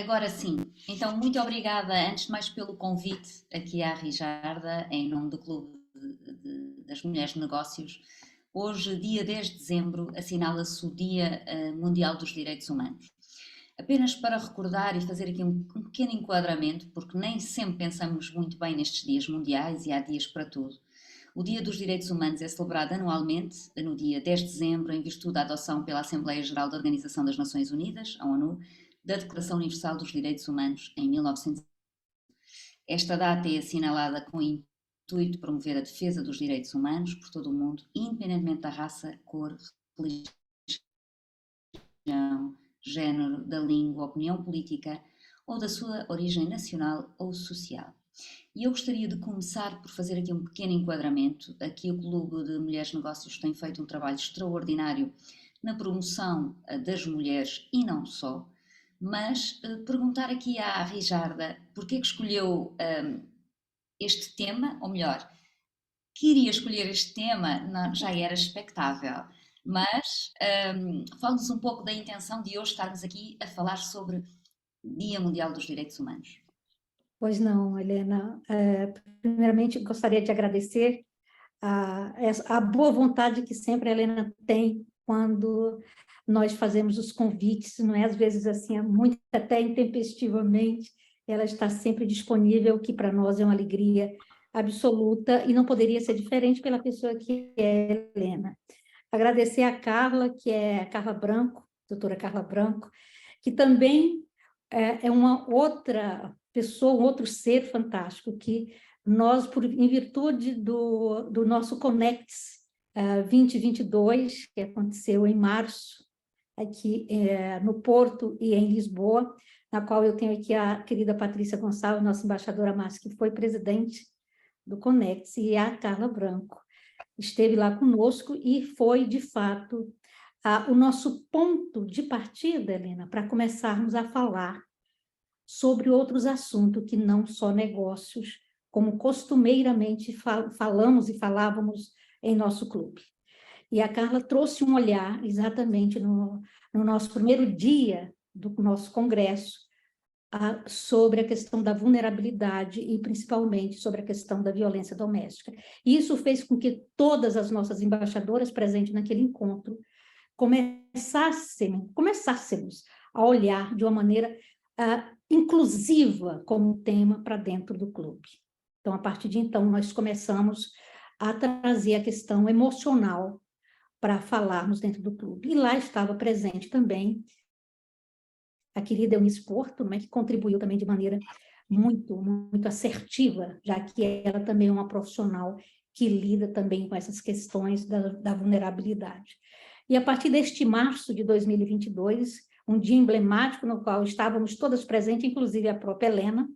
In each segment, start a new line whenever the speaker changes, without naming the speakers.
Agora sim. Então, muito obrigada, antes de mais, pelo convite aqui à Rijarda, em nome do Clube das Mulheres de Negócios. Hoje, dia 10 de dezembro, assinala-se o Dia Mundial dos Direitos Humanos. Apenas para recordar e fazer aqui um pequeno enquadramento, porque nem sempre pensamos muito bem nestes dias mundiais e há dias para tudo. O Dia dos Direitos Humanos é celebrado anualmente, no dia 10 de dezembro, em virtude da adoção pela Assembleia Geral da Organização das Nações Unidas, a ONU, da Declaração Universal dos Direitos Humanos em 1900. Esta data é assinalada com o intuito de promover a defesa dos direitos humanos por todo o mundo, independentemente da raça, cor, religião, género, da língua, opinião política ou da sua origem nacional ou social. E eu gostaria de começar por fazer aqui um pequeno enquadramento. Aqui o Clube de Mulheres de Negócios tem feito um trabalho extraordinário na promoção das mulheres e não só, mas perguntar aqui à Rijarda porquê que escolheu este tema, ou melhor, que iria escolher este tema já era expectável, mas fale-nos um pouco da intenção de hoje estarmos aqui a falar sobre Dia Mundial dos Direitos Humanos.
Pois não, Helena. Primeiramente, gostaria de agradecer a boa vontade que sempre a Helena tem quando nós fazemos os convites, não é? Às vezes, assim, muito até intempestivamente, ela está sempre disponível, que para nós é uma alegria absoluta, e não poderia ser diferente pela pessoa que é a Helena. Agradecer a Carla, que é a Carla Branco, doutora Carla Branco, que também é uma outra pessoa, um outro ser fantástico, que nós, em virtude do nosso Conects 2022, que aconteceu em março, aqui no Porto e em Lisboa, na qual eu tenho aqui a querida Patrícia Gonçalves, nossa embaixadora máxima, que foi presidente do Conects, e a Carla Branco esteve lá conosco e foi, de fato, o nosso ponto de partida, Helena, para começarmos a falar sobre outros assuntos que não só negócios, como costumeiramente falamos e falávamos em nosso clube. E a Carla trouxe um olhar exatamente no nosso primeiro dia do nosso congresso sobre a questão da vulnerabilidade e principalmente sobre a questão da violência doméstica. E isso fez com que todas as nossas embaixadoras presentes naquele encontro começássemos a olhar de uma maneira inclusiva como tema para dentro do clube. Então, a partir de então, nós começamos a trazer a questão emocional para falarmos dentro do clube. E lá estava presente também a querida Eunice Porto, né, que contribuiu também de maneira muito, muito assertiva, já que ela também é uma profissional que lida também com essas questões da vulnerabilidade. E a partir deste março de 2022, um dia emblemático no qual estávamos todas presentes, inclusive a própria Helena,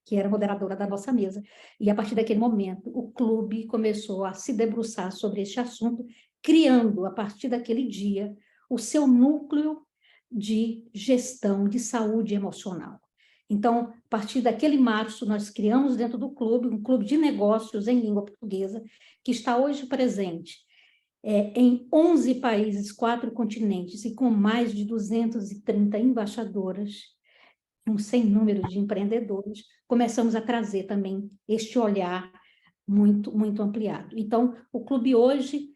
que era moderadora da nossa mesa, e a partir daquele momento o clube começou a se debruçar sobre este assunto, criando, a partir daquele dia, o seu núcleo de gestão de saúde emocional. Então, a partir daquele março, nós criamos dentro do clube um clube de negócios em língua portuguesa, que está hoje presente em 11 países, 4 continentes, e com mais de 230 embaixadoras, um sem número de empreendedores, começamos a trazer também este olhar muito, muito ampliado. Então, o clube hoje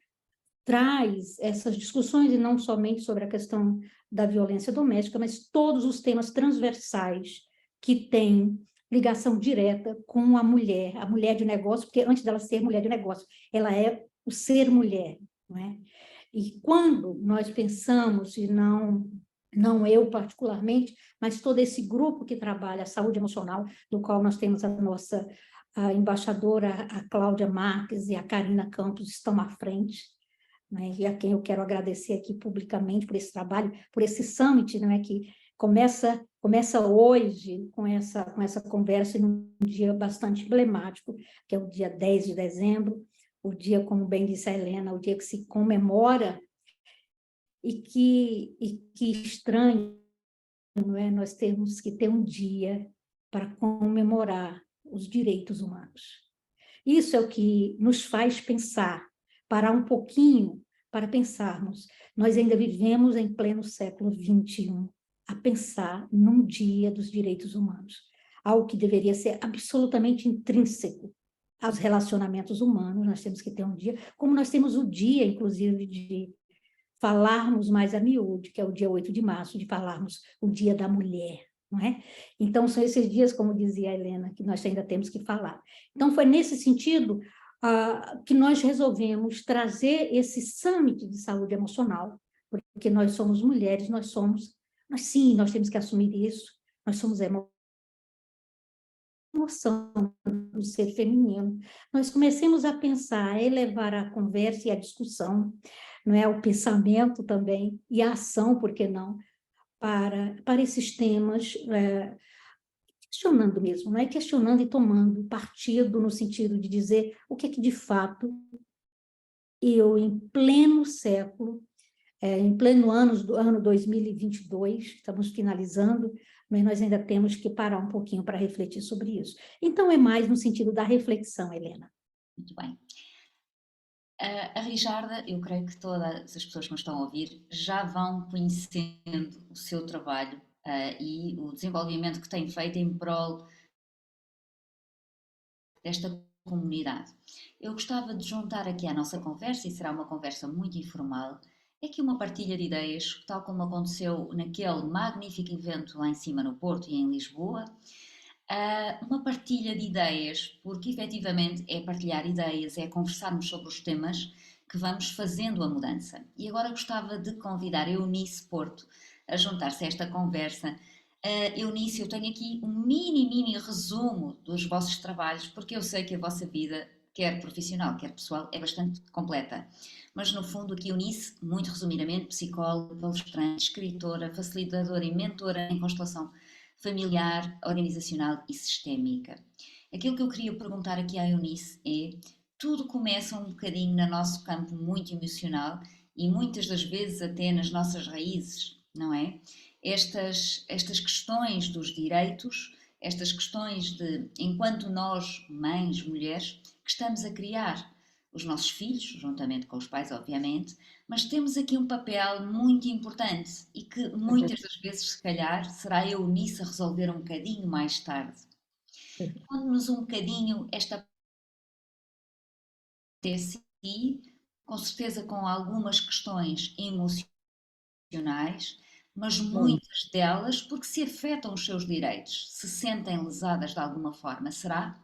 traz essas discussões, e não somente sobre a questão da violência doméstica, mas todos os temas transversais que têm ligação direta com a mulher de negócio, porque antes dela ser mulher de negócio, ela é o ser mulher, não é? E quando nós pensamos, e não eu particularmente, mas todo esse grupo que trabalha a saúde emocional, do qual nós temos a embaixadora, a Cláudia Marques e a Karina Campos estão à frente, né, e a quem eu quero agradecer aqui publicamente por esse trabalho, por esse summit, né, que começa hoje com essa conversa em um dia bastante emblemático, que é o dia 10 de dezembro, o dia, como bem disse a Helena, o dia que se comemora e que estranho, não é? Nós temos que ter um dia para comemorar os direitos humanos. Isso é o que nos faz pensar, parar um pouquinho para pensarmos. Nós ainda vivemos em pleno século XXI, a pensar num dia dos direitos humanos, algo que deveria ser absolutamente intrínseco aos relacionamentos humanos. Nós temos que ter um dia, como nós temos o dia, inclusive, de falarmos mais a miúde, que é o dia 8 de março, de falarmos o dia da mulher, não é? Então, são esses dias, como dizia a Helena, que nós ainda temos que falar. Então, foi nesse sentido que nós resolvemos trazer esse summit de saúde emocional, porque nós somos mulheres, nós sim, nós temos que assumir isso, nós somos emoção do ser feminino. Nós comecemos a pensar, a elevar a conversa e a discussão, não é? O pensamento também, e a ação, por que não, para esses temas, questionando mesmo, não é? Questionando e tomando partido no sentido de dizer o que é que, de fato, eu, em pleno século, em pleno ano 2022, estamos finalizando, mas nós ainda temos que parar um pouquinho para refletir sobre isso. Então, é mais no sentido da reflexão, Helena.
Muito bem. A Rijarda, eu creio que todas as pessoas que nos estão a ouvir já vão conhecendo o seu trabalho e o desenvolvimento que tem feito em prol desta comunidade. Eu gostava de juntar aqui à nossa conversa, e será uma conversa muito informal, é que uma partilha de ideias, tal como aconteceu naquele magnífico evento lá em cima no Porto e em Lisboa, uma partilha de ideias, porque efetivamente é partilhar ideias, é conversarmos sobre os temas que vamos fazendo a mudança. E agora gostava de convidar a Eunice Porto a juntar-se a esta conversa. Eunice, eu tenho aqui um mini resumo dos vossos trabalhos, porque eu sei que a vossa vida, quer profissional, quer pessoal, é bastante completa. Mas no fundo aqui Eunice, muito resumidamente, psicóloga, palestrante, escritora, facilitadora e mentora em constelação familiar, organizacional e sistémica. Aquilo que eu queria perguntar aqui à Eunice é: tudo começa um bocadinho no nosso campo muito emocional e muitas das vezes até nas nossas raízes, não é? Estas questões dos direitos, estas questões de, enquanto nós, mães, mulheres, que estamos a criar os nossos filhos, juntamente com os pais, obviamente, mas temos aqui um papel muito importante e que muitas das vezes, se calhar, será eu nisso a resolver um bocadinho mais tarde. Conte-nos um bocadinho esta TSI, com certeza com algumas questões emocionais, mas muitas delas porque se afetam os seus direitos, se sentem lesadas de alguma forma, será?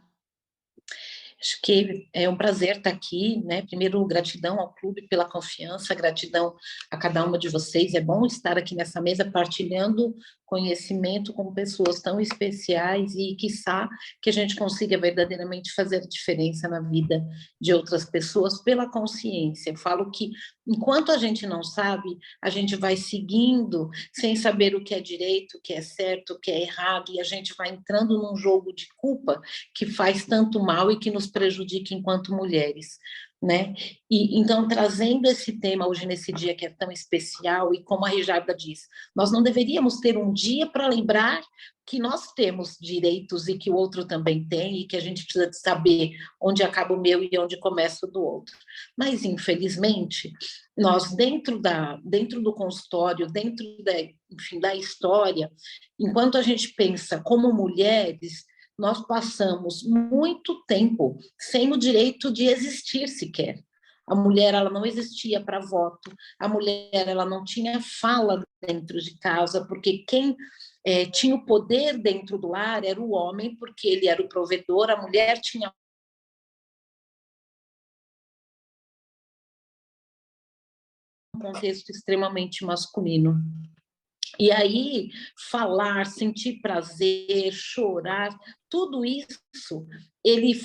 Acho que é um prazer estar aqui, né? Primeiro, gratidão ao clube pela confiança, gratidão a cada uma de vocês. É bom estar aqui nessa mesa partilhando conhecimento com pessoas tão especiais e, quiçá, que a gente consiga verdadeiramente fazer diferença na vida de outras pessoas pela consciência. Eu falo que, enquanto a gente não sabe, a gente vai seguindo sem saber o que é direito, o que é certo, o que é errado, e a gente vai entrando num jogo de culpa que faz tanto mal e que nos prejudica enquanto mulheres, né? E então, trazendo esse tema hoje nesse dia que é tão especial, e como a Rijarda diz, nós não deveríamos ter um dia para lembrar que nós temos direitos e que o outro também tem, e que a gente precisa de saber onde acaba o meu e onde começa o do outro. Mas, infelizmente, nós, dentro do consultório, enfim, da história, enquanto a gente pensa como mulheres, nós passamos muito tempo sem o direito de existir sequer. A mulher, ela não existia para voto, a mulher, ela não tinha fala dentro de casa, porque quem tinha o poder dentro do lar era o homem, porque ele era o provedor, a mulher tinha um contexto extremamente masculino. E aí, falar, sentir prazer, chorar, tudo isso, ele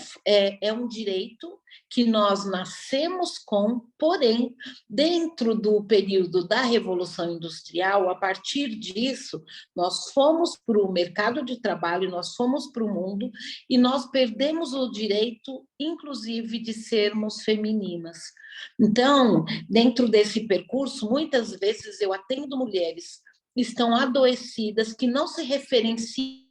é um direito que nós nascemos com, porém, dentro do período da Revolução Industrial, a partir disso, nós fomos para o mercado de trabalho, nós fomos para o mundo e nós perdemos o direito, inclusive, de sermos femininas. Então, dentro desse percurso, muitas vezes eu atendo mulheres estão adoecidas, que não se referenciam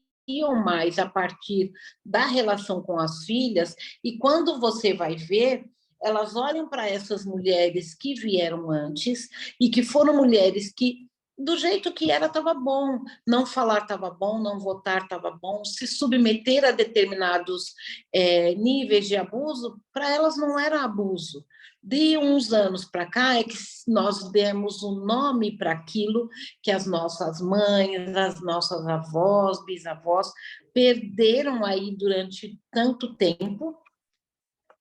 mais a partir da relação com as filhas, e quando você vai ver, elas olham para essas mulheres que vieram antes e que foram mulheres que do jeito que era estava bom, não falar estava bom, não votar estava bom, se submeter a determinados níveis de abuso, para elas não era abuso. De uns anos para cá é que nós demos um nome para aquilo que as nossas mães, as nossas avós, bisavós perderam aí durante tanto tempo.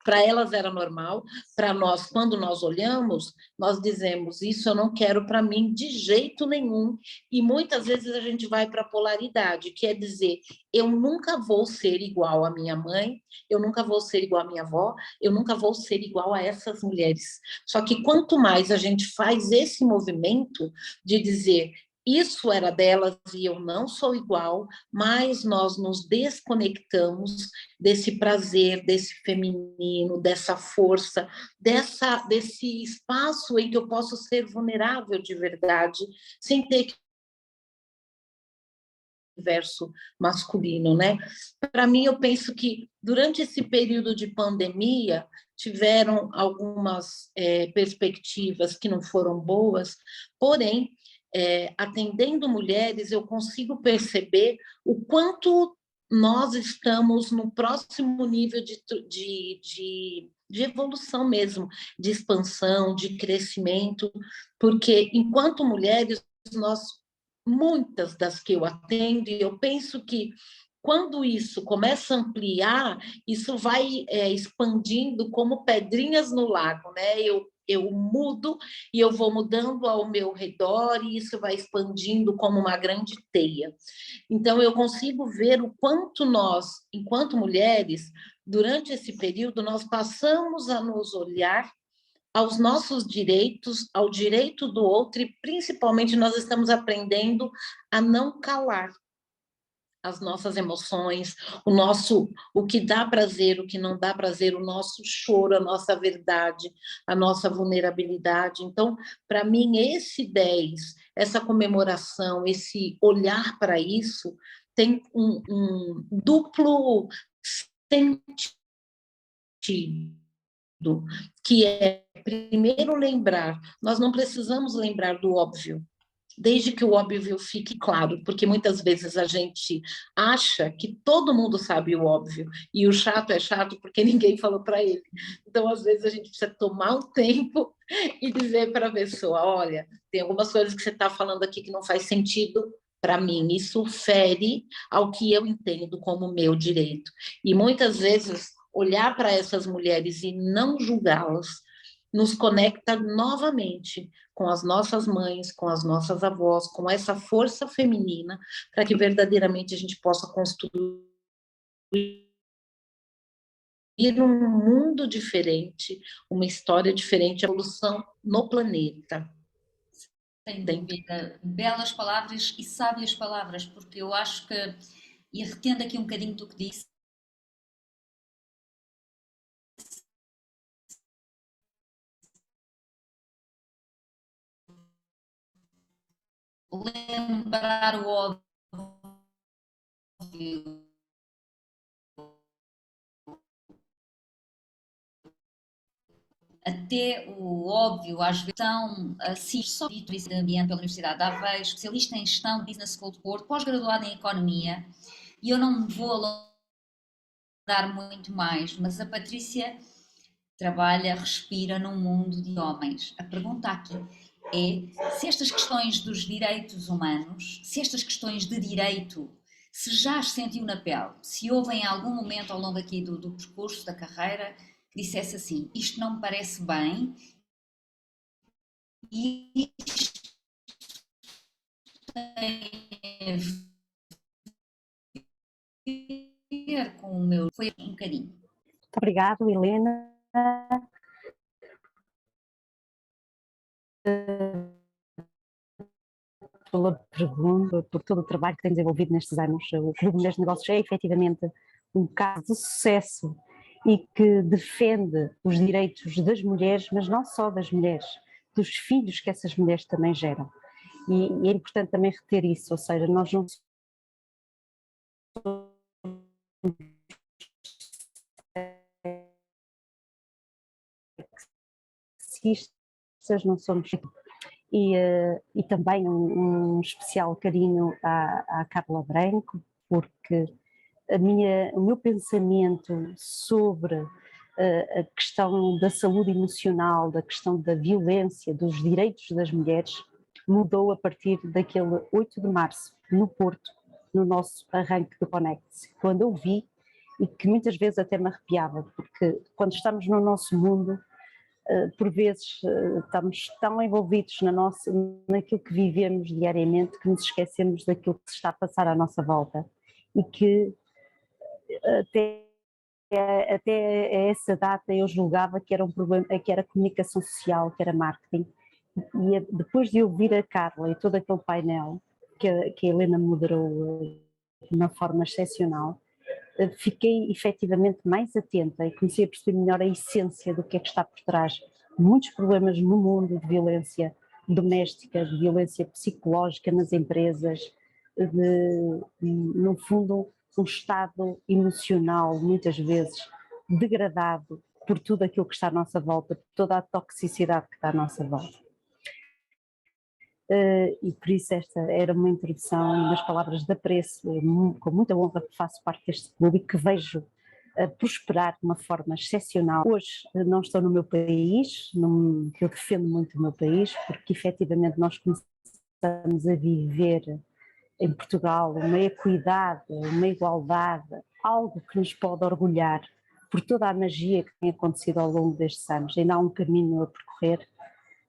Para elas era normal, para nós, quando nós olhamos, nós dizemos, isso eu não quero para mim de jeito nenhum, e muitas vezes a gente vai para a polaridade, que é dizer, eu nunca vou ser igual à minha mãe, eu nunca vou ser igual à minha avó, eu nunca vou ser igual a essas mulheres. Só que quanto mais a gente faz esse movimento de dizer, isso era delas e eu não sou igual, mais nós nos desconectamos desse prazer, desse feminino, dessa força, desse espaço em que eu posso ser vulnerável de verdade, sem ter que verso masculino, né? Para mim, eu penso que durante esse período de pandemia tiveram algumas perspectivas que não foram boas, porém, atendendo mulheres, eu consigo perceber o quanto nós estamos no próximo nível de evolução mesmo, de expansão, de crescimento, porque enquanto mulheres, nós muitas das que eu atendo, e eu penso que quando isso começa a ampliar, isso vai expandindo como pedrinhas no lago, né? Eu mudo e eu vou mudando ao meu redor e isso vai expandindo como uma grande teia. Então, eu consigo ver o quanto nós, enquanto mulheres, durante esse período, nós passamos a nos olhar aos nossos direitos, ao direito do outro e, principalmente, nós estamos aprendendo a não calar as nossas emoções, o que dá prazer, o que não dá prazer, o nosso choro, a nossa verdade, a nossa vulnerabilidade. Então, para mim, esse 10, essa comemoração, esse olhar para isso, tem um duplo sentido, que é, primeiro, lembrar, nós não precisamos lembrar do óbvio, desde que o óbvio fique claro, porque muitas vezes a gente acha que todo mundo sabe o óbvio, e o chato é chato porque ninguém falou para ele. Então, às vezes, a gente precisa tomar um tempo e dizer para a pessoa, olha, tem algumas coisas que você está falando aqui que não faz sentido para mim, isso fere ao que eu entendo como meu direito. E muitas vezes, olhar para essas mulheres e não julgá-las, nos conecta novamente com as nossas mães, com as nossas avós, com essa força feminina, para que verdadeiramente a gente possa construir um mundo diferente, uma história diferente, a evolução no planeta.
Sem dúvida, belas palavras e sábias palavras, porque eu acho que, e retendo aqui um bocadinho do que disse, lembrar o óbvio, até o óbvio, às vezes são só vice de ambiente pela Universidade de Aveiro, especialista em gestão de Business School de Porto, pós-graduada em Economia, e eu não me vou alongar muito mais, mas a Patrícia trabalha, respira num mundo de homens. A pergunta aqui é se estas questões dos direitos humanos, se estas questões de direito, se já as sentiu na pele, se houve em algum momento ao longo aqui do percurso, da carreira, que dissesse assim, isto não me parece bem, e isto tem a ver com o meu... Foi um bocadinho.
Muito obrigado, Helena. Pela pergunta, por todo o trabalho que tem desenvolvido nestes anos. O Clube Mulheres de Negócios é efetivamente um caso de sucesso e que defende os direitos das mulheres, mas não só das mulheres, dos filhos que essas mulheres também geram. E é importante também reter isso, ou seja, nós não sexistas, não somos... e também um especial carinho à Carla Branco, porque o meu pensamento sobre a questão da saúde emocional, da questão da violência, dos direitos das mulheres, mudou a partir daquele 8 de março, no Porto, no nosso arranque do Conecte-se, quando eu vi, e que muitas vezes até me arrepiava, porque quando estamos no nosso mundo, por vezes estamos tão envolvidos naquilo que vivemos diariamente que nos esquecemos daquilo que se está a passar à nossa volta e que até essa data eu julgava que era um problema, que era comunicação social, que era marketing, e depois de ouvir a Carla e todo aquele painel que a Helena moderou de uma forma excepcional, fiquei efetivamente mais atenta e comecei a perceber melhor a essência do que é que está por trás de muitos problemas no mundo de violência doméstica, de violência psicológica nas empresas, no fundo, um estado emocional muitas vezes degradado por tudo aquilo que está à nossa volta, por toda a toxicidade que está à nossa volta. E por isso esta era uma introdução, umas palavras de apreço, com muita honra que faço parte deste clube e que vejo prosperar de uma forma excepcional. Hoje não estou no meu país, que eu defendo muito o meu país, porque efetivamente nós começamos a viver em Portugal uma equidade, uma igualdade, algo que nos pode orgulhar por toda a magia que tem acontecido ao longo destes anos. Ainda há um caminho a percorrer,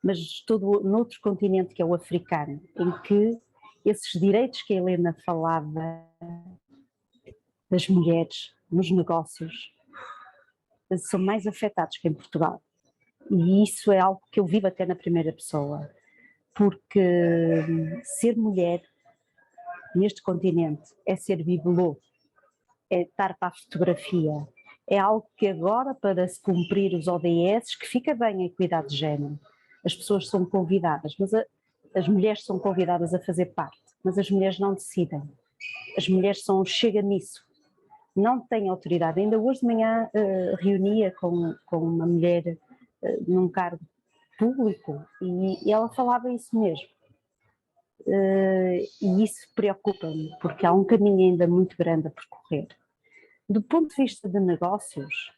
mas estou noutro continente que é o africano, em que esses direitos que a Helena falava das mulheres nos negócios são mais afetados que em Portugal. E isso é algo que eu vivo até na primeira pessoa, porque ser mulher neste continente é ser bibelô, é estar para a fotografia, é algo que agora, para se cumprir os ODS, que fica bem a equidade de género, as pessoas são convidadas, mas as mulheres são convidadas a fazer parte, mas as mulheres não decidem, as mulheres são chega nisso, não têm autoridade. Ainda hoje de manhã reunia com uma mulher num cargo público e ela falava isso mesmo. E isso preocupa-me, porque há um caminho ainda muito grande a percorrer. Do ponto de vista de negócios,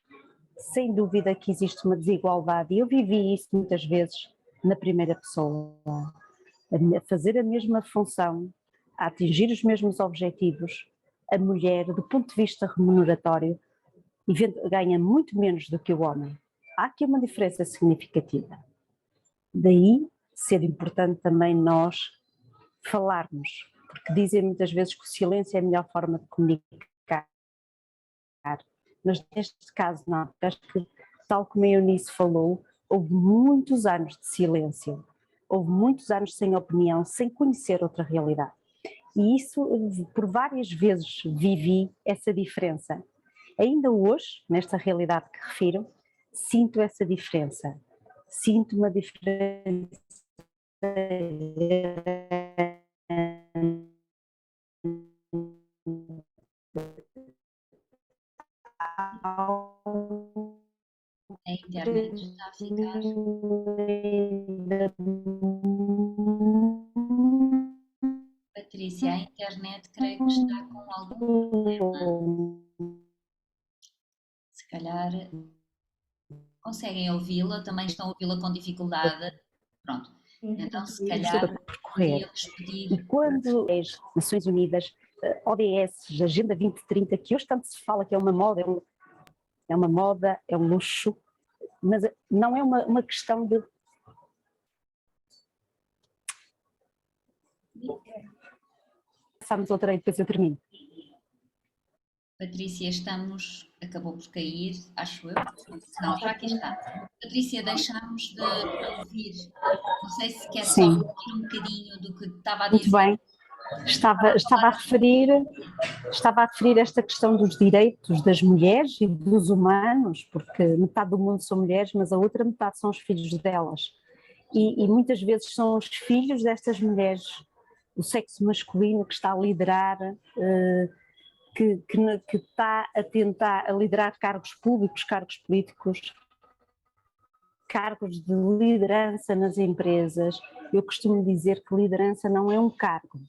sem dúvida que existe uma desigualdade, e eu vivi isso muitas vezes na primeira pessoa, a fazer a mesma função, a atingir os mesmos objetivos, a mulher, do ponto de vista remuneratório, ganha muito menos do que o homem. Há aqui uma diferença significativa. Daí ser importante também nós falarmos, porque dizem muitas vezes que o silêncio é a melhor forma de comunicar, mas neste caso não, acho que, tal como a Eunice falou, houve muitos anos de silêncio, houve muitos anos sem opinião, sem conhecer outra realidade. E isso, por várias vezes vivi essa diferença. Ainda hoje, nesta realidade que refiro, sinto essa diferença. Sinto uma diferença
A internet está a ficar. Patrícia, a internet creio que está com algum problema. Se calhar conseguem ouvi-la, também estão a ouvi-la com dificuldade. Pronto. Então, se calhar, podíamos pedir.
E quando as Nações Unidas, ODS, Agenda 2030, que hoje tanto se fala que é uma moda, é um luxo, mas não é uma questão de... Passamos outra aí, depois eu termino.
Patrícia, acabou por cair, acho eu. Não, já aqui está. Patrícia, deixámos de ouvir. Não sei se quer só repetir um bocadinho do que estava a dizer.
Muito bem. Estava a referir esta questão dos direitos das mulheres e dos humanos, porque metade do mundo são mulheres, mas a outra metade são os filhos delas. E muitas vezes são os filhos destas mulheres, o sexo masculino que está a liderar, que está a tentar liderar cargos públicos, cargos políticos, cargos de liderança nas empresas, eu costumo dizer que liderança não é um cargo,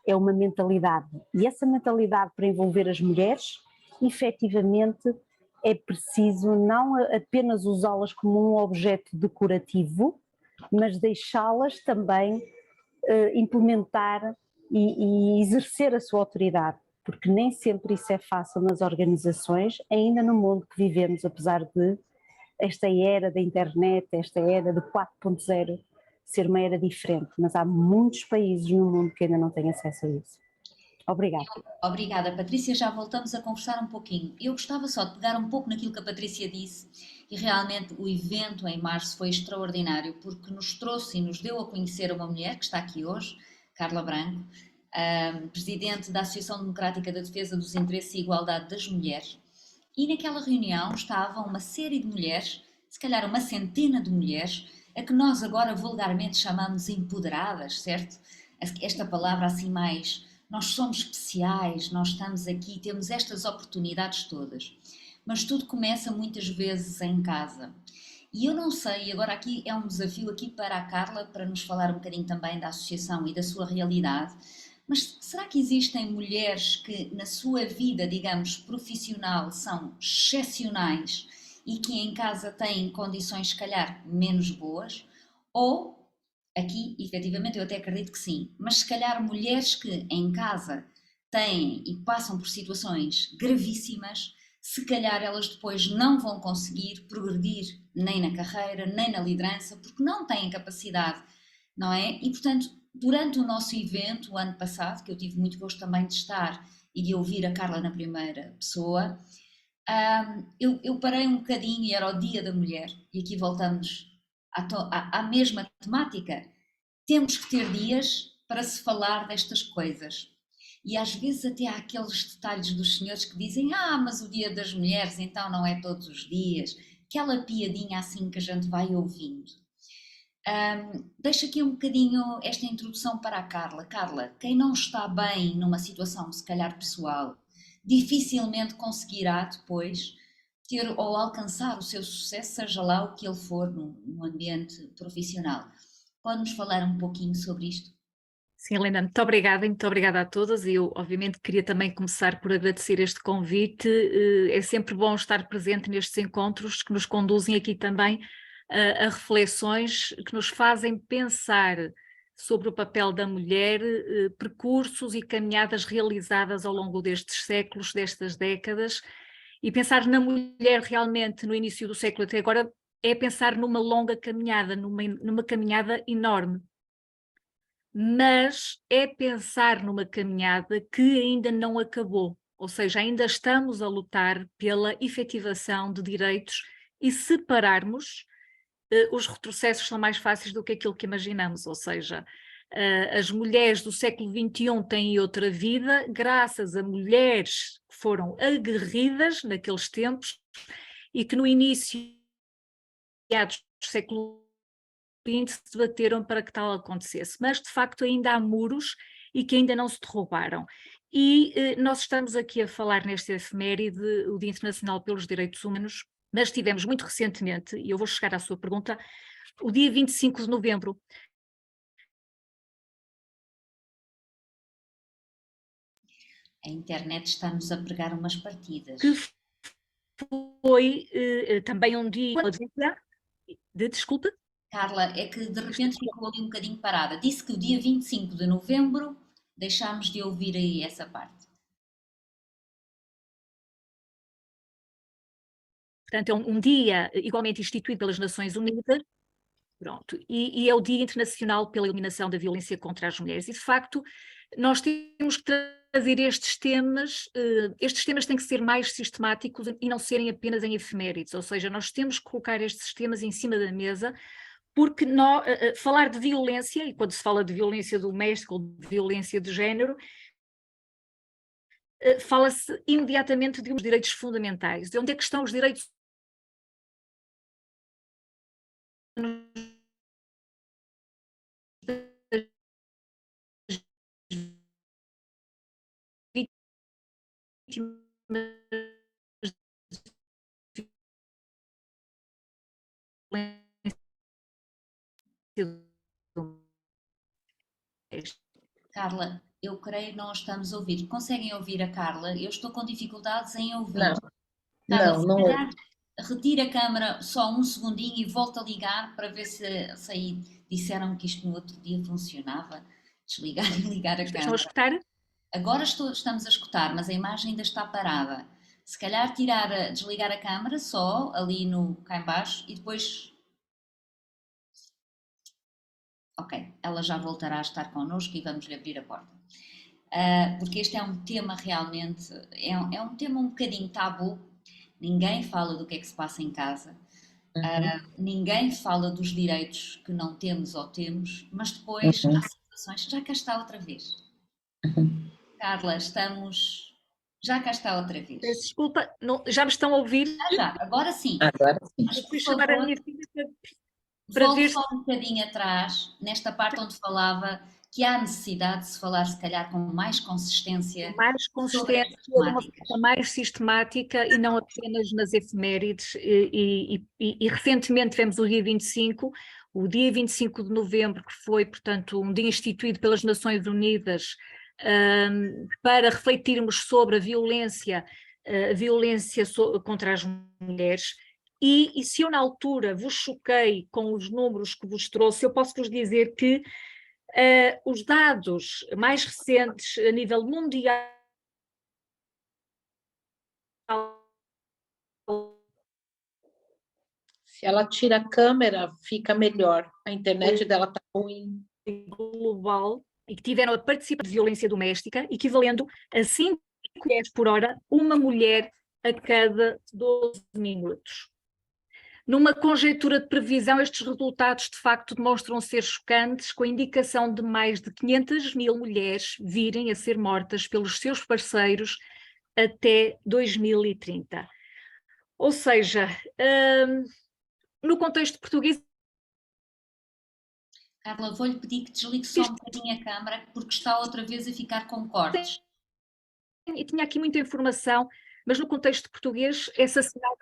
é uma mentalidade. E essa mentalidade para envolver as mulheres, efetivamente, é preciso não apenas usá-las como um objeto decorativo, mas deixá-las também implementar e exercer a sua autoridade, porque nem sempre isso é fácil nas organizações, ainda no mundo que vivemos, apesar de esta era da internet, esta era do 4.0 ser uma era diferente, mas há muitos países no mundo que ainda não têm acesso a isso. Obrigada.
Obrigada, Patrícia. Já voltamos a conversar um pouquinho. Eu gostava só de pegar um pouco naquilo que a Patrícia disse e realmente o evento em março foi extraordinário porque nos trouxe e nos deu a conhecer uma mulher que está aqui hoje, Carla Branco, presidente da Associação Democrática da Defesa dos Interesses e Igualdade das Mulheres. E naquela reunião estavam uma série de mulheres, se calhar uma centena de mulheres, a que nós agora vulgarmente chamamos empoderadas, certo? Esta palavra assim mais, nós somos especiais, nós estamos aqui, temos estas oportunidades todas. Mas tudo começa muitas vezes em casa. E eu não sei, agora aqui é um desafio aqui para a Carla, para nos falar um bocadinho também da associação e da sua realidade, mas será que existem mulheres que na sua vida, digamos, profissional são excepcionais e que em casa têm condições, se calhar, menos boas? Ou, aqui, efetivamente, eu até acredito que sim, mas se calhar mulheres que em casa têm e passam por situações gravíssimas, se calhar elas depois não vão conseguir progredir nem na carreira, nem na liderança, porque não têm capacidade, não é? E, portanto, durante o nosso evento, o ano passado, que eu tive muito gosto também de estar e de ouvir a Carla na primeira pessoa, eu parei um bocadinho e era o Dia da Mulher, e aqui voltamos à mesma temática. Temos que ter dias para se falar destas coisas. E às vezes até há aqueles detalhes dos senhores que dizem: mas o Dia das Mulheres então não é todos os dias. Aquela piadinha assim que a gente vai ouvindo. Deixo aqui um bocadinho esta introdução para a Carla. Carla, quem não está bem numa situação, se calhar pessoal, dificilmente conseguirá depois ter ou alcançar o seu sucesso, seja lá o que ele for no ambiente profissional. Pode-nos falar um pouquinho sobre isto?
Sim, Helena, muito obrigada e muito obrigada a todas. E eu, obviamente, queria também começar por agradecer este convite. É sempre bom estar presente nestes encontros que nos conduzem aqui também a reflexões que nos fazem pensar sobre o papel da mulher, percursos e caminhadas realizadas ao longo destes séculos, destas décadas, e pensar na mulher realmente no início do século até agora é pensar numa longa caminhada, numa caminhada enorme. Mas é pensar numa caminhada que ainda não acabou, ou seja, ainda estamos a lutar pela efetivação de direitos e separarmos, os retrocessos são mais fáceis do que aquilo que imaginamos, ou seja, as mulheres do século XXI têm outra vida graças a mulheres que foram aguerridas naqueles tempos e que no início do século XX se debateram para que tal acontecesse, mas de facto ainda há muros e que ainda não se derrubaram. E nós estamos aqui a falar neste efeméride, o Dia Internacional pelos Direitos Humanos, mas tivemos muito recentemente, e eu vou chegar à sua pergunta, o dia 25 de novembro.
A internet está-nos a pregar umas partidas.
Que foi também um dia de desculpa.
Carla, é que de repente ficou ali um bocadinho parada. Disse que o dia 25 de novembro deixámos de ouvir aí essa parte.
Portanto, é um dia igualmente instituído pelas Nações Unidas. Pronto, e é o Dia Internacional pela Eliminação da Violência contra as Mulheres. E, de facto, nós temos que trazer estes temas têm que ser mais sistemáticos e não serem apenas em efemérides, ou seja, nós temos que colocar estes temas em cima da mesa, porque falar de violência, e quando se fala de violência doméstica ou de violência de género, fala-se imediatamente de uns direitos fundamentais. De onde é que estão os direitos vítimas de do mês.
Carla, eu creio que não estamos a ouvir. Conseguem ouvir a Carla? Eu estou com dificuldades em ouvir.
Não,
Carla,
não,
se
não.
calhar retira a câmara só um segundinho e volta a ligar para ver se aí disseram que isto no outro dia funcionava. Desligar e ligar a
Estão a
câmara.
escutar?
Agora estamos a escutar, mas a imagem ainda está parada. Se calhar desligar a câmara só ali cá em baixo e depois. Ok, ela já voltará a estar connosco e vamos lhe abrir a porta. Porque este é um tema realmente, é um tema um bocadinho tabu. Ninguém fala do que é que se passa em casa. Ninguém fala dos direitos que não temos ou temos, mas depois há situações. Já cá está outra vez. Carla, já cá está outra vez.
Peço desculpa, já me estão a ouvir?
Agora sim.
Agora sim.
Mas,
Eu
por
fui chamar a
favor,
minha filha para
volte
ver
só
se
um bocadinho atrás, nesta parte onde falava que há necessidade de se falar, se calhar, com mais consistência
mais
sobre
consistente,
estas
de uma
temáticas.
forma mais sistemática e não apenas nas efemérides. E recentemente tivemos o dia 25 de novembro, que foi, portanto, um dia instituído pelas Nações Unidas para refletirmos sobre a violência contra as mulheres. E se eu na altura vos choquei com os números que vos trouxe, eu posso vos dizer que os dados mais recentes a nível mundial
Se ela tira a câmera, fica melhor. A internet dela está ruim.
global e que tiveram a participação de violência doméstica, equivalendo a 5 mulheres por hora, uma mulher a cada 12 minutos. Numa conjectura de previsão, estes resultados de facto demonstram ser chocantes, com a indicação de mais de 500.000 mulheres virem a ser mortas pelos seus parceiros até 2030. Ou seja, no contexto português...
Carla, vou-lhe pedir que desligue só um bocadinho a câmara, porque está outra vez a ficar com cortes.
E tinha aqui muita informação, mas no contexto português, essa cidade...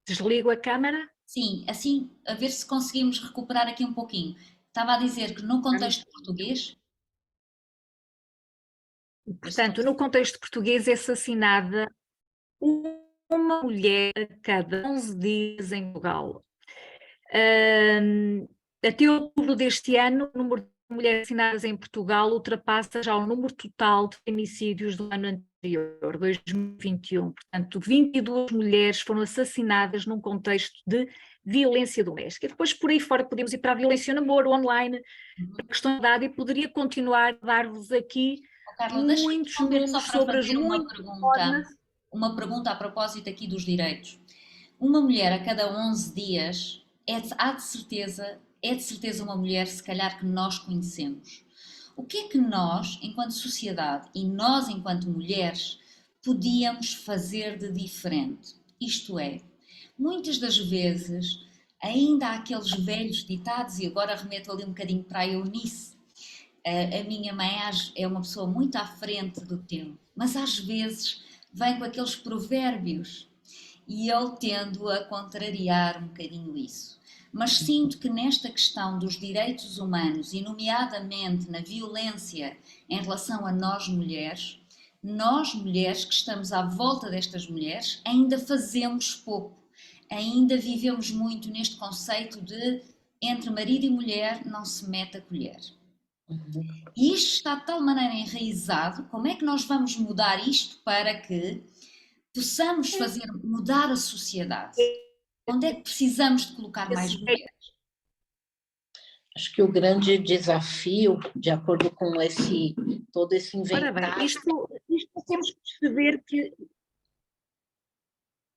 Desligo a câmara.
Sim, assim, a ver se conseguimos recuperar aqui um pouquinho. Estava a dizer que no contexto português...
Portanto, no contexto português é assassinada uma mulher a cada 11 dias em Portugal. Até outubro deste ano, o número de mulheres assassinadas em Portugal ultrapassa já o número total de feminicídios do ano anterior, 2021. Portanto, 22 mulheres foram assassinadas num contexto de violência doméstica. Depois, por aí fora, podemos ir para a violência no namoro, online, a questão da idade, e poderia continuar a dar-vos aqui
Carla, deixa-me
muitos
interromper só
números
para
sobre as
fazer
muitas formas.
uma pergunta a propósito aqui dos direitos. Uma mulher a cada 11 dias é de certeza uma mulher, se calhar, que nós conhecemos. O que é que nós, enquanto sociedade, e nós, enquanto mulheres, podíamos fazer de diferente? Isto é, muitas das vezes ainda há aqueles velhos ditados, e agora remeto ali um bocadinho para a Eunice. A minha mãe é uma pessoa muito à frente do tempo, mas às vezes vem com aqueles provérbios e eu tendo a contrariar um bocadinho isso. Mas sinto que nesta questão dos direitos humanos, e nomeadamente na violência em relação a nós mulheres que estamos à volta destas mulheres, ainda fazemos pouco, ainda vivemos muito neste conceito de entre marido e mulher não se mete a colher. E isto está de tal maneira enraizado, como é que nós vamos mudar isto para que possamos fazer mudar a sociedade? Onde é que precisamos de colocar mais mulheres?
Acho que o grande desafio, de acordo com todo esse
Ora
inventário...
bem, isto temos que perceber que...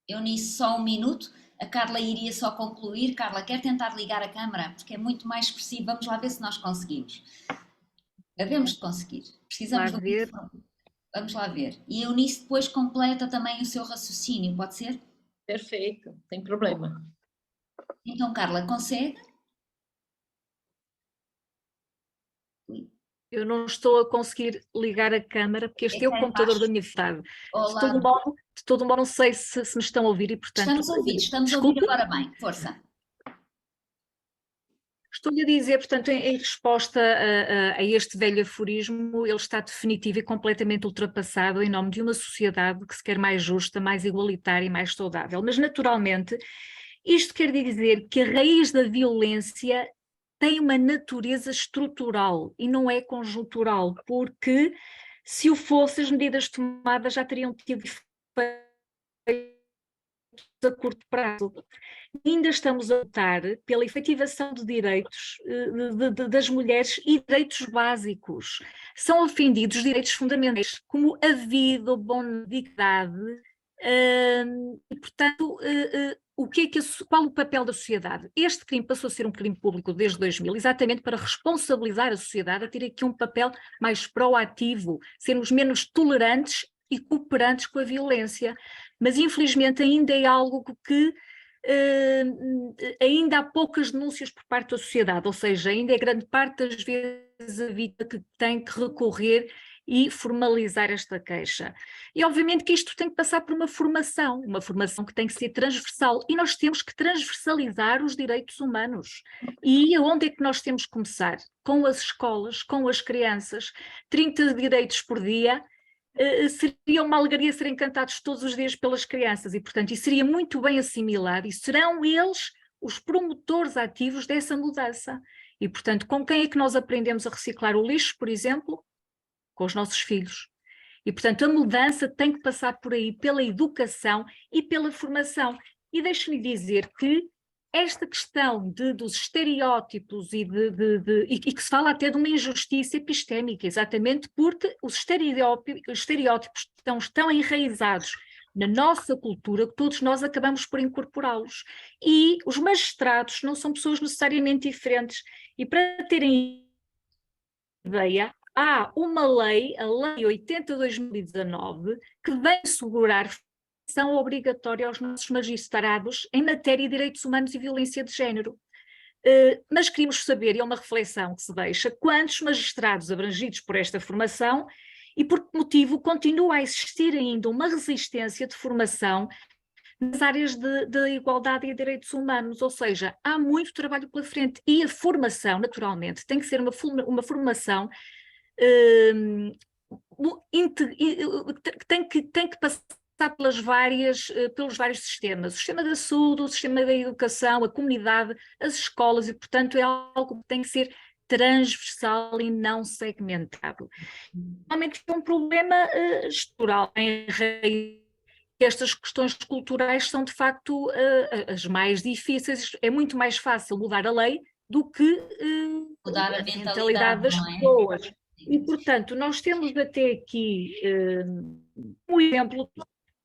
Eunice, só um minuto. A Carla iria só concluir. Carla, quer tentar ligar a câmara? Porque é muito mais expressivo. Vamos lá ver se nós conseguimos. Devemos de conseguir. Precisamos de um microfone. Vamos lá ver. E a Eunice depois completa também o seu raciocínio, pode ser?
Perfeito, sem problema.
Então, Carla, consegue?
Eu não estou a conseguir ligar a câmara, porque este é o computador da minha cidade.
Olá.
Tudo bom? de todo modo, não sei se me estão a ouvir e, portanto...
Estamos a ouvir agora bem, força.
Estou-lhe a dizer, portanto, em resposta a este velho aforismo, ele está definitivo e completamente ultrapassado em nome de uma sociedade que se quer mais justa, mais igualitária e mais saudável. Mas, naturalmente, isto quer dizer que a raiz da violência tem uma natureza estrutural e não é conjuntural, porque se o fosse, as medidas tomadas já teriam tido efeito a curto prazo. Ainda estamos a lutar pela efetivação de direitos das mulheres e direitos básicos. São ofendidos direitos fundamentais, como a vida, a dignidade, e, portanto, qual o papel da sociedade? Este crime passou a ser um crime público desde 2000, exatamente para responsabilizar a sociedade a ter aqui um papel mais proativo, sermos menos tolerantes e cooperantes com a violência. Mas, infelizmente, ainda é algo que ainda há poucas denúncias por parte da sociedade, ou seja, ainda é grande parte das vezes a vítima que tem que recorrer e formalizar esta queixa. E obviamente que isto tem que passar por uma formação que tem que ser transversal, e nós temos que transversalizar os direitos humanos. E onde é que nós temos que começar? Com as escolas, com as crianças, 30 direitos por dia. Seria uma alegria serem cantados todos os dias pelas crianças e, portanto, isso seria muito bem assimilado e serão eles os promotores ativos dessa mudança. E, portanto, com quem é que nós aprendemos a reciclar o lixo, por exemplo? Com os nossos filhos. E, portanto, a mudança tem que passar por aí, pela educação e pela formação. E deixe-me dizer que esta questão dos estereótipos e que se fala até de uma injustiça epistémica, exatamente porque os estereótipos estão enraizados na nossa cultura, que todos nós acabamos por incorporá-los. E os magistrados não são pessoas necessariamente diferentes. E para terem ideia, há uma lei, a Lei 80/2019, que vem assegurar formação obrigatória aos nossos magistrados em matéria de direitos humanos e violência de género. Mas queríamos saber, e é uma reflexão que se deixa, quantos magistrados abrangidos por esta formação e por que motivo continua a existir ainda uma resistência de formação nas áreas de igualdade e direitos humanos, ou seja, há muito trabalho pela frente e a formação, naturalmente, tem que ser uma formação tem que passar pelos vários sistemas, o sistema da saúde, o sistema da educação, a comunidade, as escolas, e portanto é algo que tem que ser transversal e não segmentado. Realmente é um problema estrutural em raiz. Estas questões culturais são de facto as mais difíceis. É muito mais fácil mudar a lei do que
Mudar a
mentalidade das pessoas. E, portanto, nós temos até aqui, um exemplo,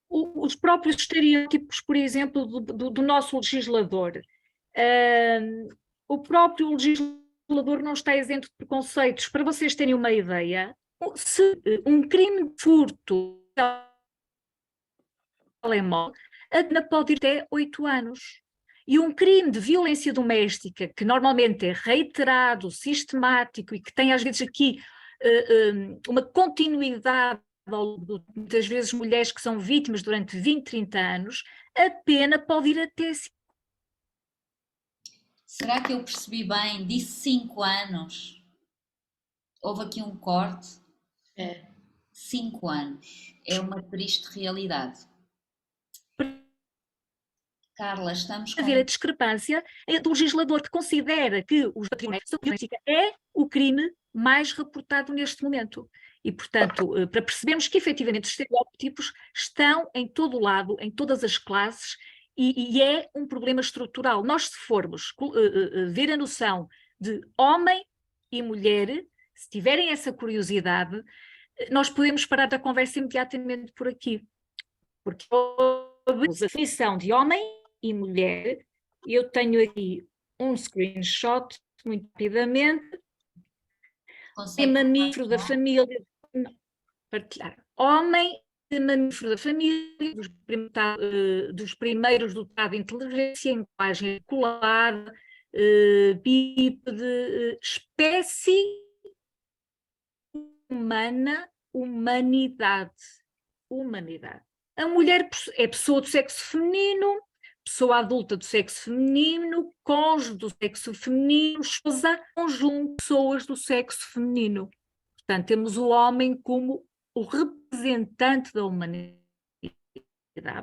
os próprios estereótipos, por exemplo, do nosso legislador. O próprio legislador não está isento de preconceitos. Para vocês terem uma ideia, se um crime de furto telemóvel, a pena pode ir até 8 anos. E um crime de violência doméstica, que normalmente é reiterado, sistemático e que tem às vezes aqui uma continuidade, muitas vezes mulheres que são vítimas durante 20, 30 anos, a pena pode ir até...
Será que eu percebi bem? Disse 5 anos. Houve aqui um corte. 5 anos. É uma triste realidade. Carla, estamos com...
haver a discrepância do legislador que considera que os patrimónios é o crime mais reportado neste momento. E, portanto, para percebermos que efetivamente os estereótipos estão em todo o lado, em todas as classes, e é um problema estrutural. Nós, se formos ver a noção de homem e mulher, se tiverem essa curiosidade, nós podemos parar da conversa imediatamente por aqui. Porque a definição de homem e mulher, eu tenho aqui um screenshot, muito rapidamente, de mamífero da família, partilhar, homem de mamífero da família, dos primeiros dotado de inteligência, linguagem articulada, bípede, espécie humana, humanidade. A mulher é pessoa do sexo feminino, pessoa adulta do sexo feminino, cônjuge do sexo feminino, esposa, conjunto de pessoas do sexo feminino. Portanto, temos o homem como o representante da humanidade.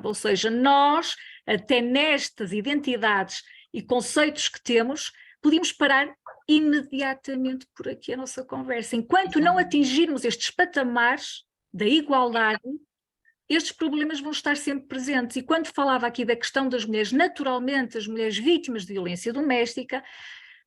Ou seja, nós, até nestas identidades e conceitos que temos, podíamos parar imediatamente por aqui a nossa conversa. Enquanto não atingirmos estes patamares da igualdade, estes problemas vão estar sempre presentes. E quando falava aqui da questão das mulheres, naturalmente, as mulheres vítimas de violência doméstica,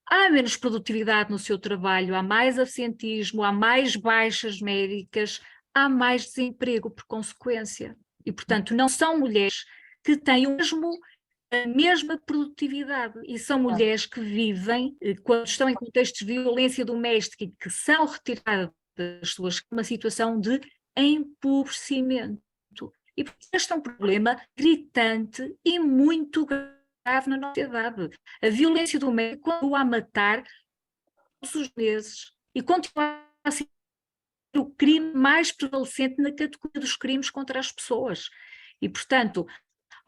há menos produtividade no seu trabalho, há mais absentismo, há mais baixas médicas, há mais desemprego por consequência. E, portanto, não são mulheres que têm a mesma produtividade, e são mulheres que vivem, quando estão em contextos de violência doméstica e que são retiradas das suas, uma situação de empobrecimento. E porque este é um problema gritante e muito grave na nossa sociedade. A violência doméstica continua a matar todos os meses e continua a ser o crime mais prevalecente na categoria dos crimes contra as pessoas. E, portanto,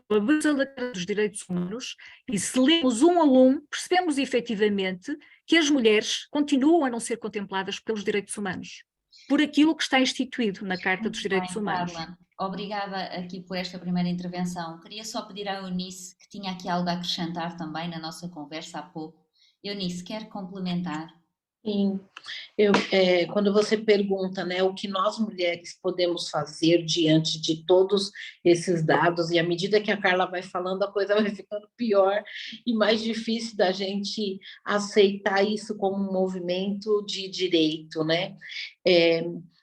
a abertura da Carta dos Direitos Humanos, e se lemos um a um, percebemos efetivamente que as mulheres continuam a não ser contempladas pelos direitos humanos, por aquilo que está instituído na Carta dos Direitos Humanos.
Carla, obrigada aqui por esta primeira intervenção. Queria só pedir à Eunice, que tinha aqui algo a acrescentar também na nossa conversa há pouco. Eunice, quer complementar?
Sim, quando você pergunta, né, o que nós mulheres podemos fazer diante de todos esses dados, e à medida que a Carla vai falando, a coisa vai ficando pior e mais difícil da gente aceitar isso como um movimento de direito, né?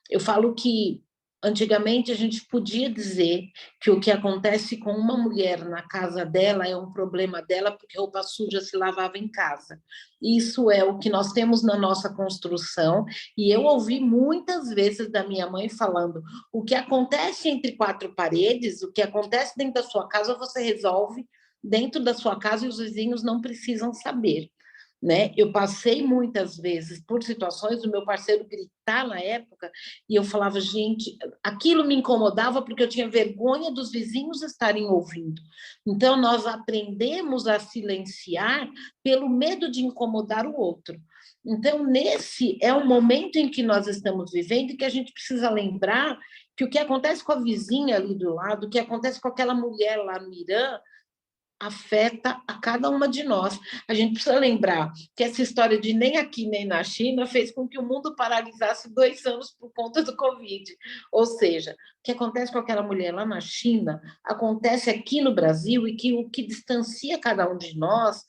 Eu falo que antigamente a gente podia dizer que o que acontece com uma mulher na casa dela é um problema dela porque roupa suja se lavava em casa. Isso é o que nós temos na nossa construção, e eu ouvi muitas vezes da minha mãe falando: o que acontece entre quatro paredes, o que acontece dentro da sua casa, você resolve dentro da sua casa e os vizinhos não precisam saber. Né? Eu passei muitas vezes por situações do meu parceiro gritar na época, e eu falava, gente, aquilo me incomodava porque eu tinha vergonha dos vizinhos estarem ouvindo. Então, nós aprendemos a silenciar pelo medo de incomodar o outro. Então, nesse é o momento em que nós estamos vivendo, e que a gente precisa lembrar que o que acontece com a vizinha ali do lado, o que acontece com aquela mulher lá no Irã, afeta a cada uma de nós. A gente precisa lembrar que essa história de nem aqui nem na China fez com que o mundo paralisasse 2 anos por conta do Covid. Ou seja, o que acontece com aquela mulher lá na China acontece aqui no Brasil, e que o que distancia cada um de nós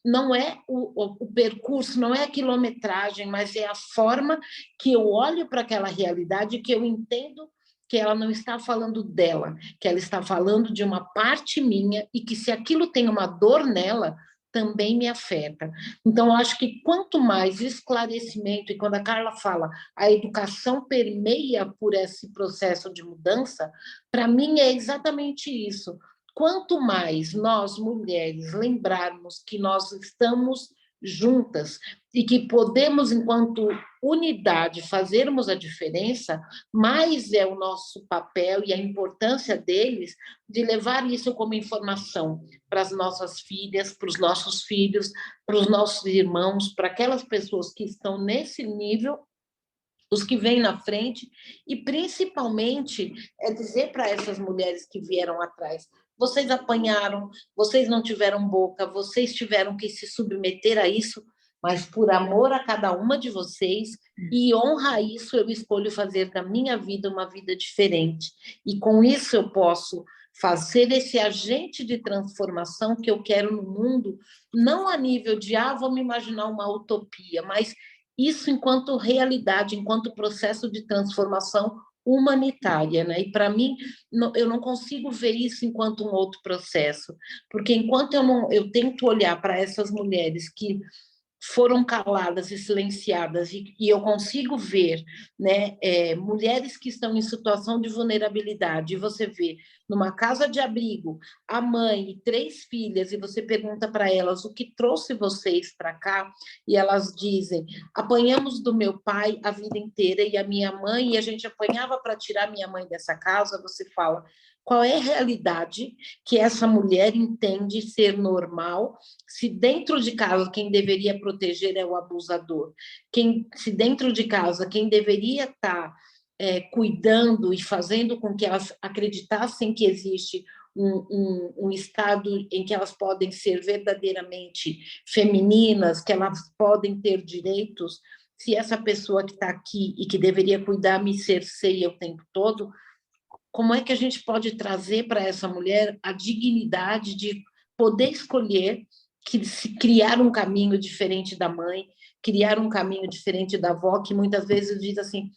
não é o percurso, não é a quilometragem, mas é a forma que eu olho para aquela realidade, que eu entendo que ela não está falando dela, que ela está falando de uma parte minha, e que se aquilo tem uma dor nela, também me afeta. Então, acho que quanto mais esclarecimento, e quando a Carla fala, a educação permeia por esse processo de mudança, para mim é exatamente isso. Quanto mais nós, mulheres, lembrarmos que nós estamos juntas e que podemos, enquanto unidade, fazermos a diferença, mais é o nosso papel e a importância deles de levar isso como informação para as nossas filhas, para os nossos filhos, para os nossos irmãos, para aquelas pessoas que estão nesse nível, os que vêm na frente, e principalmente é dizer para essas mulheres que vieram atrás: vocês apanharam, vocês não tiveram boca, vocês tiveram que se submeter a isso, mas por amor a cada uma de vocês e honra a isso, eu escolho fazer da minha vida uma vida diferente. E com isso eu posso fazer esse agente de transformação que eu quero no mundo, não a nível de, vamos imaginar uma utopia, mas isso enquanto realidade, enquanto processo de transformação humanitária, né? E para mim, eu não consigo ver isso enquanto um outro processo, porque enquanto eu tento olhar para essas mulheres que foram caladas e silenciadas, e eu consigo ver, né, mulheres que estão em situação de vulnerabilidade, e você vê numa casa de abrigo a mãe e 3 filhas, e você pergunta para elas: o que trouxe vocês para cá? E elas dizem: apanhamos do meu pai a vida inteira, e a minha mãe, e a gente apanhava para tirar minha mãe dessa casa. Você fala: qual é a realidade que essa mulher entende ser normal, se dentro de casa quem deveria proteger é o abusador, se dentro de casa quem deveria estar cuidando e fazendo com que elas acreditassem que existe um estado em que elas podem ser verdadeiramente femininas, que elas podem ter direitos, se essa pessoa que está aqui e que deveria cuidar me cerceia o tempo todo, como é que a gente pode trazer para essa mulher a dignidade de poder escolher criar um caminho diferente da mãe, criar um caminho diferente da avó, que muitas vezes diz assim,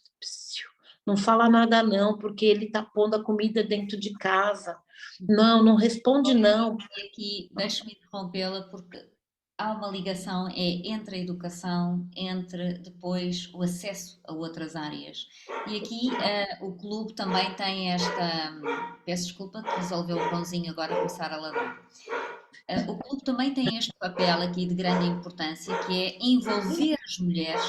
não fala nada não, porque ele está pondo a comida dentro de casa. Não responde não.
E aqui, deixe-me interrompê-la, porque há uma ligação entre a educação, entre depois o acesso a outras áreas. E aqui o clube também tem esta. Peço desculpa que resolveu o pãozinho agora começar a ladrar. O clube também tem este papel aqui de grande importância, que é envolver as mulheres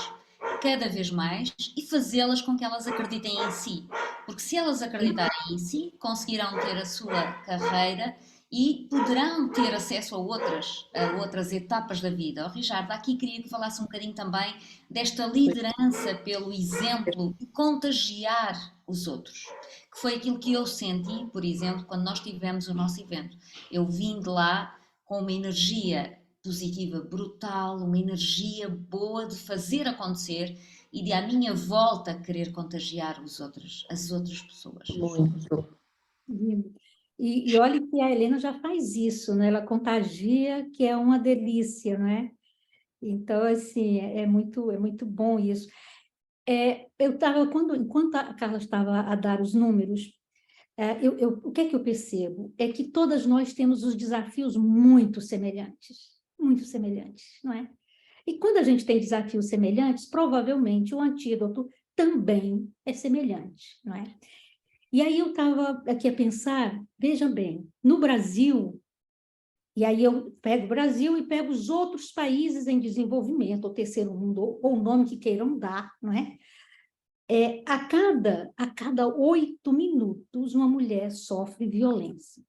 cada vez mais e fazê-las com que elas acreditem em si. Porque se elas acreditarem em si, conseguirão ter a sua carreira e poderão ter acesso a outras etapas da vida. Richard, aqui queria que falasse um bocadinho também desta liderança pelo exemplo e contagiar os outros, que foi aquilo que eu senti, por exemplo, quando nós tivemos o nosso evento. Eu vim de lá com uma energia positiva brutal, uma energia boa de fazer acontecer e de à minha volta querer contagiar as outras pessoas.
Muito.
E olha que a Helena já faz isso, né? Ela contagia, que é uma delícia, não é? Então, assim, é muito bom isso. Eu estava, enquanto a Carla estava a dar os números, o que é que eu percebo? É que todas nós temos os desafios muito semelhantes, não é? E quando a gente tem desafios semelhantes, provavelmente o antídoto também é semelhante, não é? E aí eu estava aqui a pensar, veja bem, no Brasil, e aí eu pego o Brasil e pego os outros países em desenvolvimento, ou terceiro mundo, ou o nome que queiram dar, não é? A cada 8 minutos, uma mulher sofre violência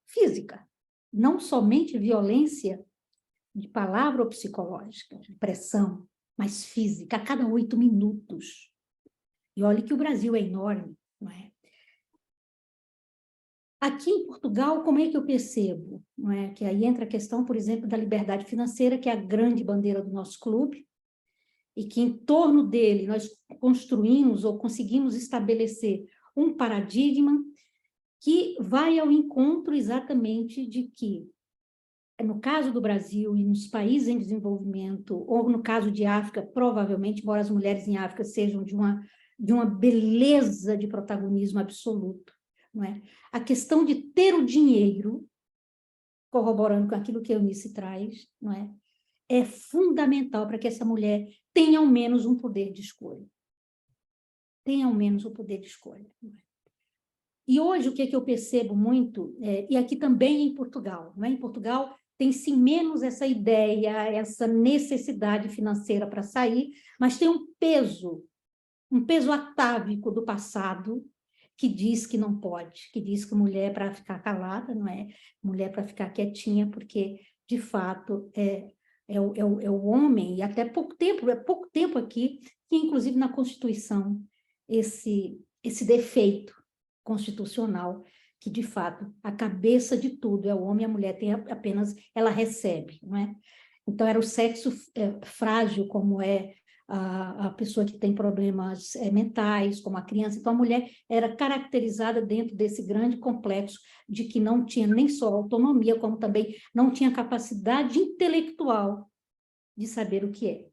física, não somente violência de palavra ou psicológica, de pressão, mas física, a cada 8 minutos. E olha que o Brasil é enorme, não é? Aqui em Portugal, como é que eu percebo? Não é? Que aí entra a questão, por exemplo, da liberdade financeira, que é a grande bandeira do nosso clube, e que em torno dele nós construímos ou conseguimos estabelecer um paradigma que vai ao encontro exatamente de que, no caso do Brasil e nos países em desenvolvimento, ou no caso de África, provavelmente, embora as mulheres em África sejam de uma beleza de protagonismo absoluto, não é? A questão de ter o dinheiro, corroborando com aquilo que a Eunice traz, não é? É fundamental para que essa mulher tenha ao menos um poder de escolha. Tenha ao menos o poder de escolha. Não é? E hoje o que eu percebo muito, e aqui também em Portugal, não é? Em Portugal tem-se menos essa ideia, essa necessidade financeira para sair, mas tem um peso atávico do passado, que diz que não pode, que diz que mulher é para ficar calada, não é? Mulher para ficar quietinha, porque, de fato, é o homem, e até pouco tempo aqui, que inclusive na Constituição, esse defeito constitucional, que, de fato, a cabeça de tudo é o homem, a mulher tem apenas, ela recebe, não é? Então, era o sexo frágil, como é a pessoa que tem problemas mentais, como a criança. Então, a mulher era caracterizada dentro desse grande complexo de que não tinha nem só autonomia, como também não tinha capacidade intelectual de saber o que é,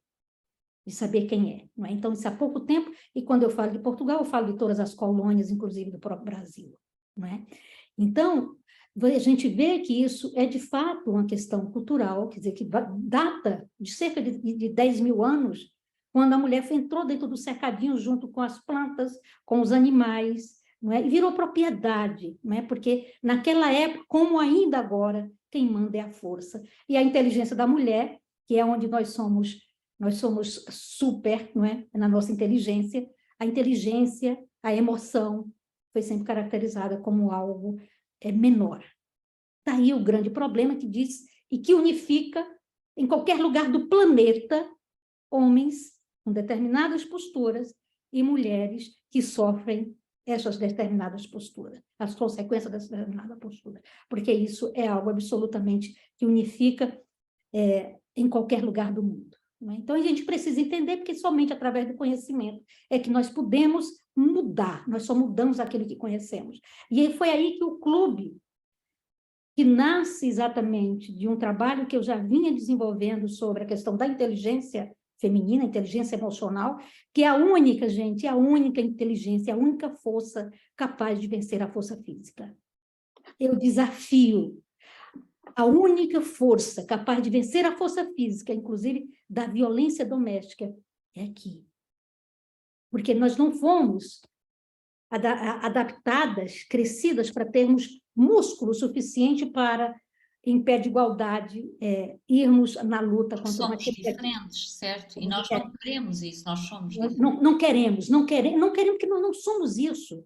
de saber quem é. Não é? Então, isso há pouco tempo, e quando eu falo de Portugal, eu falo de todas as colônias, inclusive do próprio Brasil. Não é? Então, a gente vê que isso é, de fato, uma questão cultural, quer dizer, que data de cerca de 10 mil anos, quando a mulher entrou dentro do cercadinho junto com as plantas, com os animais, não é? E virou propriedade, não é? Porque naquela época, como ainda agora, quem manda é a força. E a inteligência da mulher, que é onde nós somos super, não é? Na nossa inteligência, a emoção foi sempre caracterizada como algo menor. Daí o grande problema que diz e que unifica em qualquer lugar do planeta homens com determinadas posturas e mulheres que sofrem essas determinadas posturas, as consequências dessa determinada postura, porque isso é algo absolutamente que unifica em qualquer lugar do mundo. Né? Então, a gente precisa entender, porque somente através do conhecimento é que nós podemos mudar, nós só mudamos aquilo que conhecemos. E foi aí que o clube, que nasce exatamente de um trabalho que eu já vinha desenvolvendo sobre a questão da inteligência feminina, inteligência emocional, que é a única, gente, a única inteligência, a única força capaz de vencer a força física. Eu desafio a única força capaz de vencer a força física, inclusive da violência doméstica, é aqui. Porque nós não fomos adaptadas, crescidas para termos músculo suficiente para, em pé de igualdade, irmos na luta contra
somos diferentes, certo? E nós não queremos isso, nós somos diferentes.
Não queremos, porque nós não somos isso.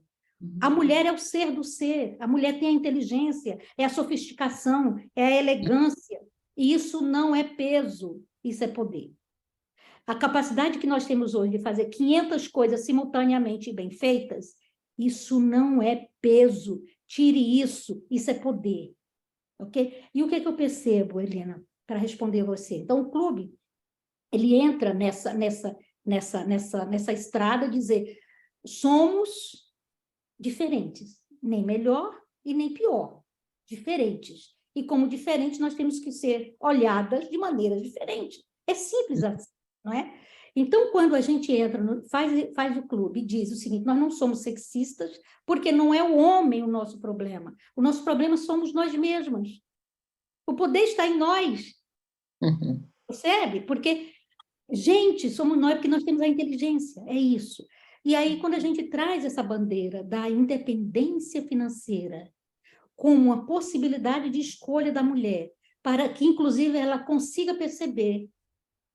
A mulher é o ser do ser, a mulher tem a inteligência, é a sofisticação, é a elegância, e isso não é peso, isso é poder. A capacidade que nós temos hoje de fazer 500 coisas simultaneamente bem feitas, isso não é peso, tire isso, isso é poder. Ok? E o que é que eu percebo, Helena, para responder você? Então, o clube, ele entra nessa estrada de dizer, somos diferentes, nem melhor e nem pior, diferentes. E como diferentes, nós temos que ser olhadas de maneiras diferentes. É simples assim, não é? Então, quando a gente entra, faz o clube e diz o seguinte, nós não somos sexistas, porque não é o homem o nosso problema. O nosso problema somos nós mesmas. O poder está em nós.
Uhum.
Percebe? Porque, gente, somos nós porque nós temos a inteligência, é isso. E aí, quando a gente traz essa bandeira da independência financeira como uma possibilidade de escolha da mulher, para que, inclusive, ela consiga perceber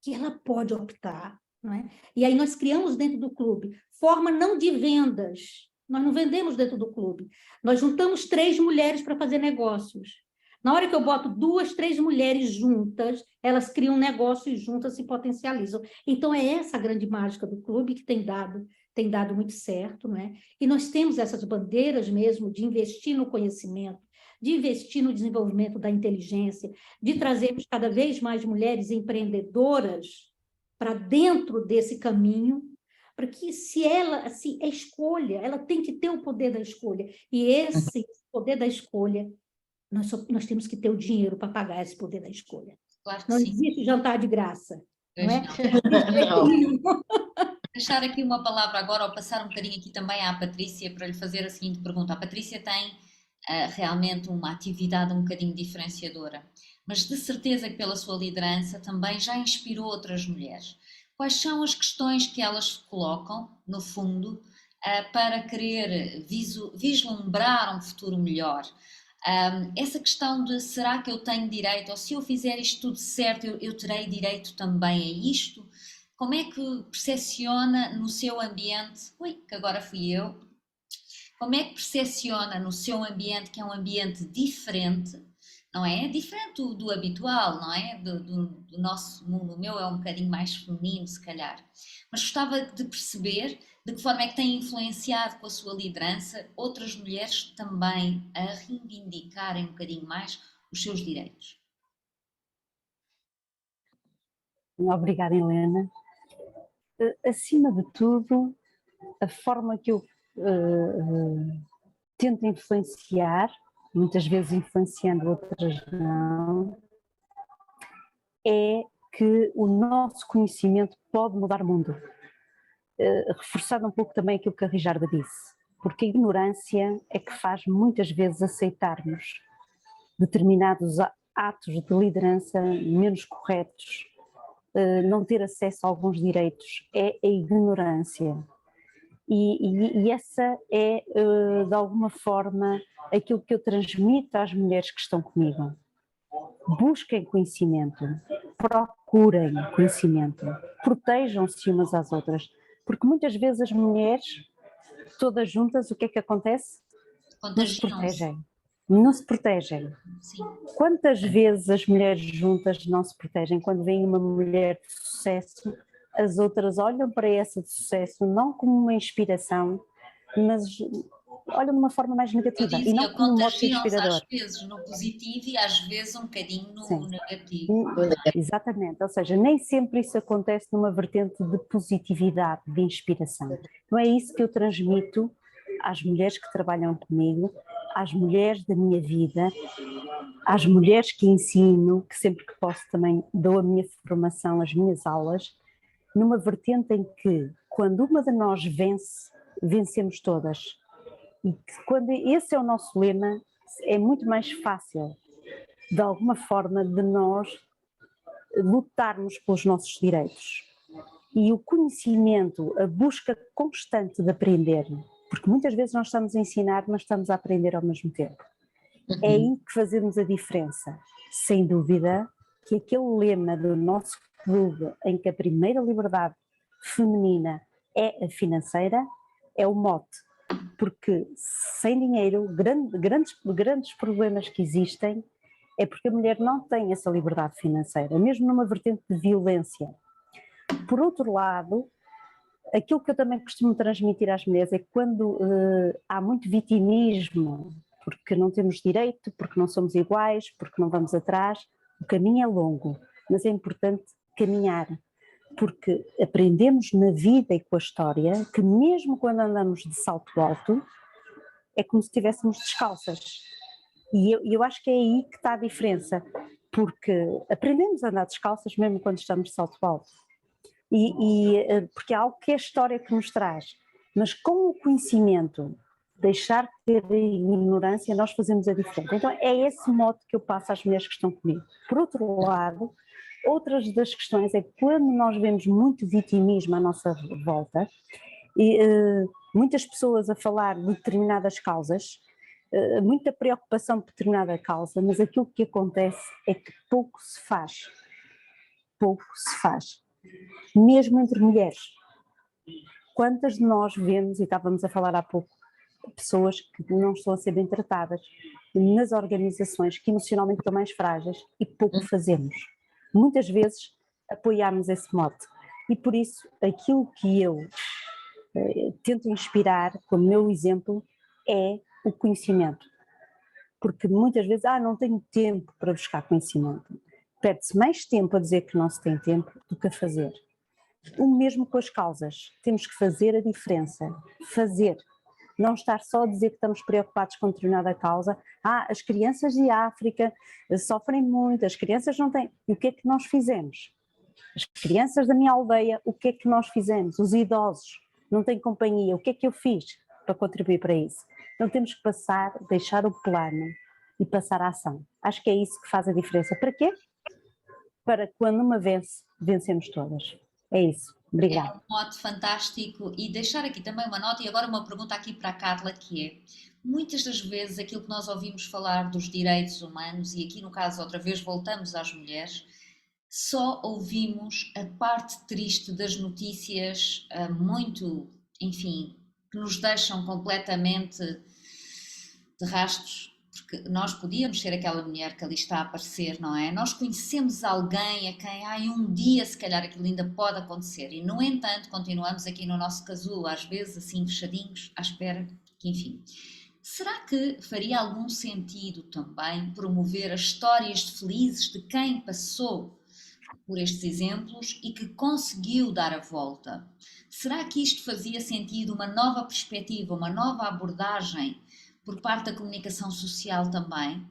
que ela pode optar, não é? E aí nós criamos dentro do clube forma não de vendas, nós não vendemos dentro do clube, nós juntamos 3 mulheres para fazer negócios. Na hora que eu boto 2, 3 mulheres juntas, elas criam negócios juntas, se potencializam. Então, é essa a grande mágica do clube que tem dado muito certo, não é? E nós temos essas bandeiras mesmo de investir no conhecimento, de investir no desenvolvimento da inteligência, de trazermos cada vez mais mulheres empreendedoras para dentro desse caminho, para que se ela, assim, é escolha, ela tem que ter o poder da escolha. E esse poder da escolha, nós temos que ter o dinheiro para pagar esse poder da escolha.
Claro que
não
sim.
existe jantar de graça, não é?
Não.
Deixar aqui uma palavra agora, ou passar um bocadinho aqui também à Patrícia para lhe fazer a seguinte pergunta. A Patrícia tem realmente uma atividade um bocadinho diferenciadora, mas de certeza que pela sua liderança também já inspirou outras mulheres. Quais são as questões que elas colocam, no fundo, para querer vislumbrar um futuro melhor? Essa questão de será que eu tenho direito, ou se eu fizer isto tudo certo, eu terei direito também a isto? Como é que percepciona no seu ambiente, que agora fui eu, como é que percepciona no seu ambiente, que é um ambiente diferente, não é? Diferente do habitual, não é? Do nosso mundo. O meu é um bocadinho mais feminino, se calhar. Mas gostava de perceber de que forma é que tem influenciado com a sua liderança outras mulheres também a reivindicarem um bocadinho mais os seus direitos.
Obrigada, Helena. Acima de tudo, a forma que eu tento influenciar, muitas vezes influenciando, outras não, é que o nosso conhecimento pode mudar o mundo. Reforçando um pouco também aquilo que a Rijarda disse, porque a ignorância é que faz muitas vezes aceitarmos determinados atos de liderança menos corretos, não ter acesso a alguns direitos, é a ignorância. E essa é, de alguma forma, aquilo que eu transmito às mulheres que estão comigo. Busquem conhecimento, procurem conhecimento, protejam-se umas às outras, porque muitas vezes as mulheres todas juntas, o que é que acontece? Não se
Contagiam-se.
protegem. Não se protegem.
Sim.
Quantas vezes as mulheres juntas não se protegem? Quando vem uma mulher de sucesso, as outras olham para essa de sucesso não como uma inspiração, mas olham de uma forma mais
Eu
negativa e
dizia,
não como um mote
contagiam-se
inspirador.
às vezes no positivo e às vezes um bocadinho no
Sim.
negativo.
Exatamente, ou seja, nem sempre isso acontece numa vertente de positividade, de inspiração. Não é isso que eu transmito às mulheres que trabalham comigo, às mulheres da minha vida, às mulheres que ensino, que sempre que posso também dou a minha formação, as minhas aulas, numa vertente em que, quando uma de nós vence, vencemos todas. E que quando esse é o nosso lema, é muito mais fácil, de alguma forma, de nós lutarmos pelos nossos direitos. E o conhecimento, a busca constante de aprender, porque muitas vezes nós estamos a ensinar, mas estamos a aprender ao mesmo tempo. É aí que fazemos a diferença. Sem dúvida que aquele lema do nosso clube, em que a primeira liberdade feminina é a financeira, é o mote. Porque sem dinheiro, grandes problemas que existem é porque a mulher não tem essa liberdade financeira, mesmo numa vertente de violência. Por outro lado, aquilo que eu também costumo transmitir às mulheres é que quando há muito vitimismo, porque não temos direito, porque não somos iguais, porque não vamos atrás, o caminho é longo, mas é importante caminhar, porque aprendemos na vida e com a história que mesmo quando andamos de salto alto, é como se estivéssemos descalças. E eu acho que é aí que está a diferença, porque aprendemos a andar descalças mesmo quando estamos de salto alto. Porque é algo que é a história que nos traz, mas com o conhecimento, deixar de ter a ignorância, nós fazemos a diferença. Então é esse modo que eu passo às mulheres que estão comigo. Por outro lado, outras das questões é que quando nós vemos muito vitimismo à nossa volta, e muitas pessoas a falar de determinadas causas, muita preocupação por determinada causa, mas aquilo que acontece é que pouco se faz. Pouco se faz. Mesmo entre mulheres. Quantas de nós vemos, e estávamos a falar há pouco, pessoas que não estão a ser bem tratadas nas organizações, que emocionalmente estão mais frágeis e pouco fazemos. Muitas vezes apoiamos esse mote. E por isso, aquilo que eu tento inspirar como meu exemplo é o conhecimento. Porque muitas vezes, não tenho tempo para buscar conhecimento. Perde-se mais tempo a dizer que não se tem tempo do que a fazer. O mesmo com as causas, temos que fazer a diferença, fazer, não estar só a dizer que estamos preocupados com determinada causa, as crianças de África sofrem muito, as crianças não têm, e o que é que nós fizemos? As crianças da minha aldeia, o que é que nós fizemos? Os idosos não têm companhia, o que é que eu fiz para contribuir para isso? Então temos que deixar o plano e passar a ação. Acho que é isso que faz a diferença. Para quê? Para quando uma vence, vencemos todas. É isso. Obrigada.
É um mote fantástico e deixar aqui também uma nota e agora uma pergunta aqui para a Carla que é, muitas das vezes aquilo que nós ouvimos falar dos direitos humanos e aqui no caso outra vez voltamos às mulheres, só ouvimos a parte triste das notícias muito, enfim, que nos deixam completamente de rastros, porque nós podíamos ser aquela mulher que ali está a aparecer, não é? Nós conhecemos alguém a quem, um dia se calhar aquilo ainda pode acontecer e no entanto continuamos aqui no nosso casulo, às vezes assim fechadinhos, à espera que enfim. Será que faria algum sentido também promover as histórias felizes de quem passou por estes exemplos e que conseguiu dar a volta? Será que isto fazia sentido, uma nova perspectiva, uma nova abordagem por parte da comunicação social também?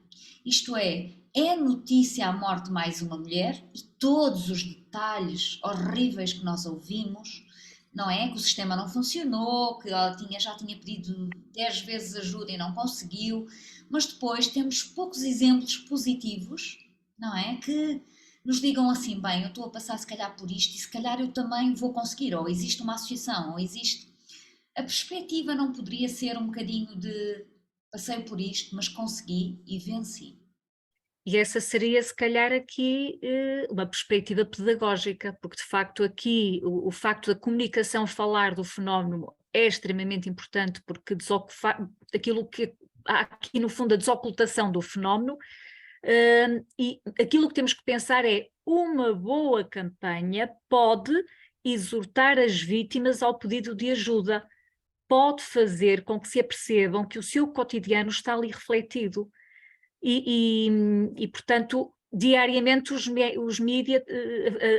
Isto é notícia a morte de mais uma mulher e todos os detalhes horríveis que nós ouvimos, não é? Que o sistema não funcionou, que ela já tinha pedido 10 vezes ajuda e não conseguiu, mas depois temos poucos exemplos positivos, não é? Que nos digam assim, bem, eu estou a passar se calhar por isto e se calhar eu também vou conseguir, ou existe uma associação, ou existe... A perspectiva não poderia ser um bocadinho de passei por isto, mas consegui e venci.
E essa seria, se calhar, aqui uma perspectiva pedagógica, porque de facto aqui o facto da comunicação falar do fenómeno é extremamente importante, porque aquilo que há aqui no fundo a desocultação do fenómeno, e aquilo que temos que pensar é uma boa campanha pode exortar as vítimas ao pedido de ajuda, pode fazer com que se apercebam que o seu cotidiano está ali refletido e portanto, diariamente os mídias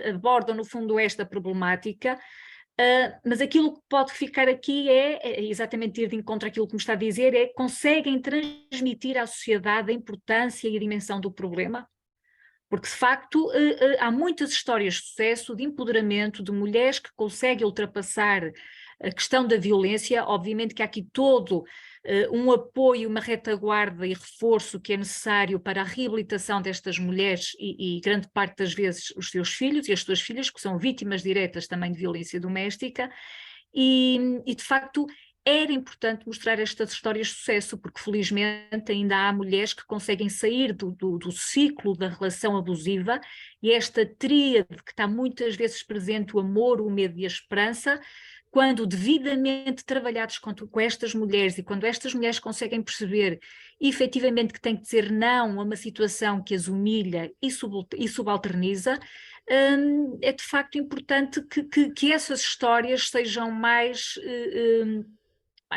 abordam no fundo esta problemática. Mas aquilo que pode ficar aqui é exatamente ir de encontro àquilo que me está a dizer, conseguem transmitir à sociedade a importância e a dimensão do problema? Porque, de facto, há muitas histórias de sucesso, de empoderamento, de mulheres que conseguem ultrapassar a questão da violência. Obviamente que há aqui todo um apoio, uma retaguarda e reforço que é necessário para a reabilitação destas mulheres e grande parte das vezes os seus filhos e as suas filhas, que são vítimas diretas também de violência doméstica, e de facto era importante mostrar estas histórias de sucesso, porque felizmente ainda há mulheres que conseguem sair do ciclo da relação abusiva, e esta tríade que está muitas vezes presente, o amor, o medo e a esperança, quando devidamente trabalhados com estas mulheres, e quando estas mulheres conseguem perceber efetivamente que têm que dizer não a uma situação que as humilha e subalterniza, é de facto importante que essas histórias sejam mais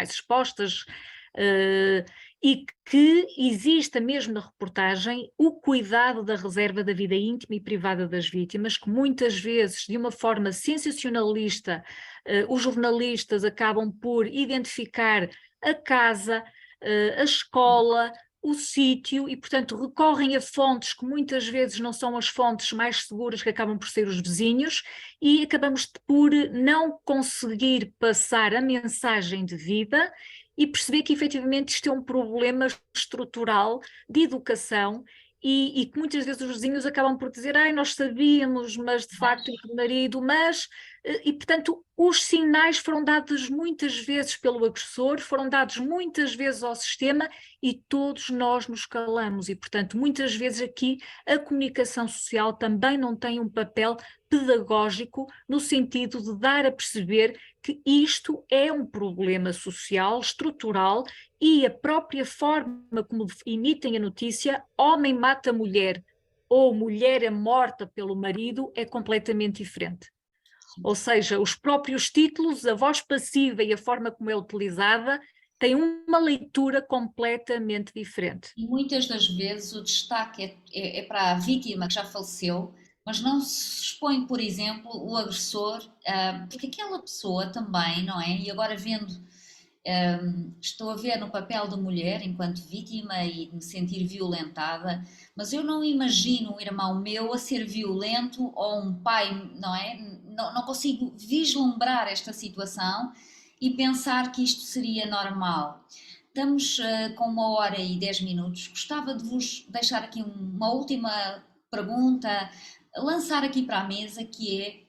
expostas, e que exista mesmo na reportagem o cuidado da reserva da vida íntima e privada das vítimas, que muitas vezes, de uma forma sensacionalista, os jornalistas acabam por identificar a casa, a escola, o sítio, e portanto recorrem a fontes que muitas vezes não são as fontes mais seguras, que acabam por ser os vizinhos, e acabamos por não conseguir passar a mensagem de vida e perceber que efetivamente isto é um problema estrutural de educação, e que muitas vezes os vizinhos acabam por dizer, nós sabíamos, mas de facto o marido, e portanto os sinais foram dados muitas vezes pelo agressor, foram dados muitas vezes ao sistema, e todos nós nos calamos, e portanto muitas vezes aqui a comunicação social também não tem um papel pedagógico no sentido de dar a perceber que isto é um problema social, estrutural, e a própria forma como emitem a notícia, homem mata mulher ou mulher é morta pelo marido, é completamente diferente. Ou seja, os próprios títulos, a voz passiva e a forma como é utilizada têm uma leitura completamente diferente.
E muitas das vezes o destaque é para a vítima que já faleceu, mas não se expõe, por exemplo, o agressor, porque aquela pessoa também, não é? E agora estou a ver no papel da mulher enquanto vítima e me sentir violentada, mas eu não imagino um irmão meu a ser violento, ou um pai, não é? Não consigo vislumbrar esta situação e pensar que isto seria normal. Estamos com 1h10. Gostava de vos deixar aqui uma última pergunta, lançar aqui para a mesa, que é: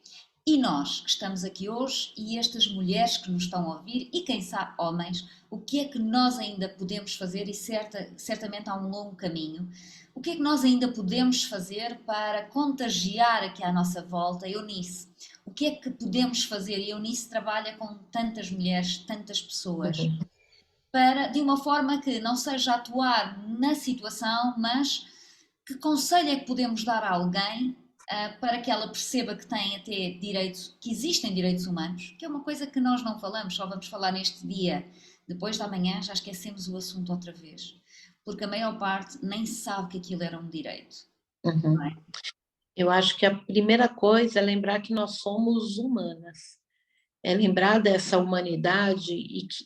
e nós que estamos aqui hoje, e estas mulheres que nos estão a ouvir, e quem sabe homens, o que é que nós ainda podemos fazer? E certamente há um longo caminho. O que é que nós ainda podemos fazer para contagiar aqui à nossa volta? Eunice, o que é que podemos fazer? E a Eunice trabalha com tantas mulheres, tantas pessoas, para, de uma forma que não seja atuar na situação, mas que conselho é que podemos dar a alguém para que ela perceba que tem até direitos, que existem direitos humanos, que é uma coisa que nós não falamos, só vamos falar neste dia, depois da manhã já esquecemos o assunto outra vez, porque a maior parte nem sabe que aquilo era um direito. Não é?
Eu acho que a primeira coisa é lembrar que nós somos humanas, é lembrar dessa humanidade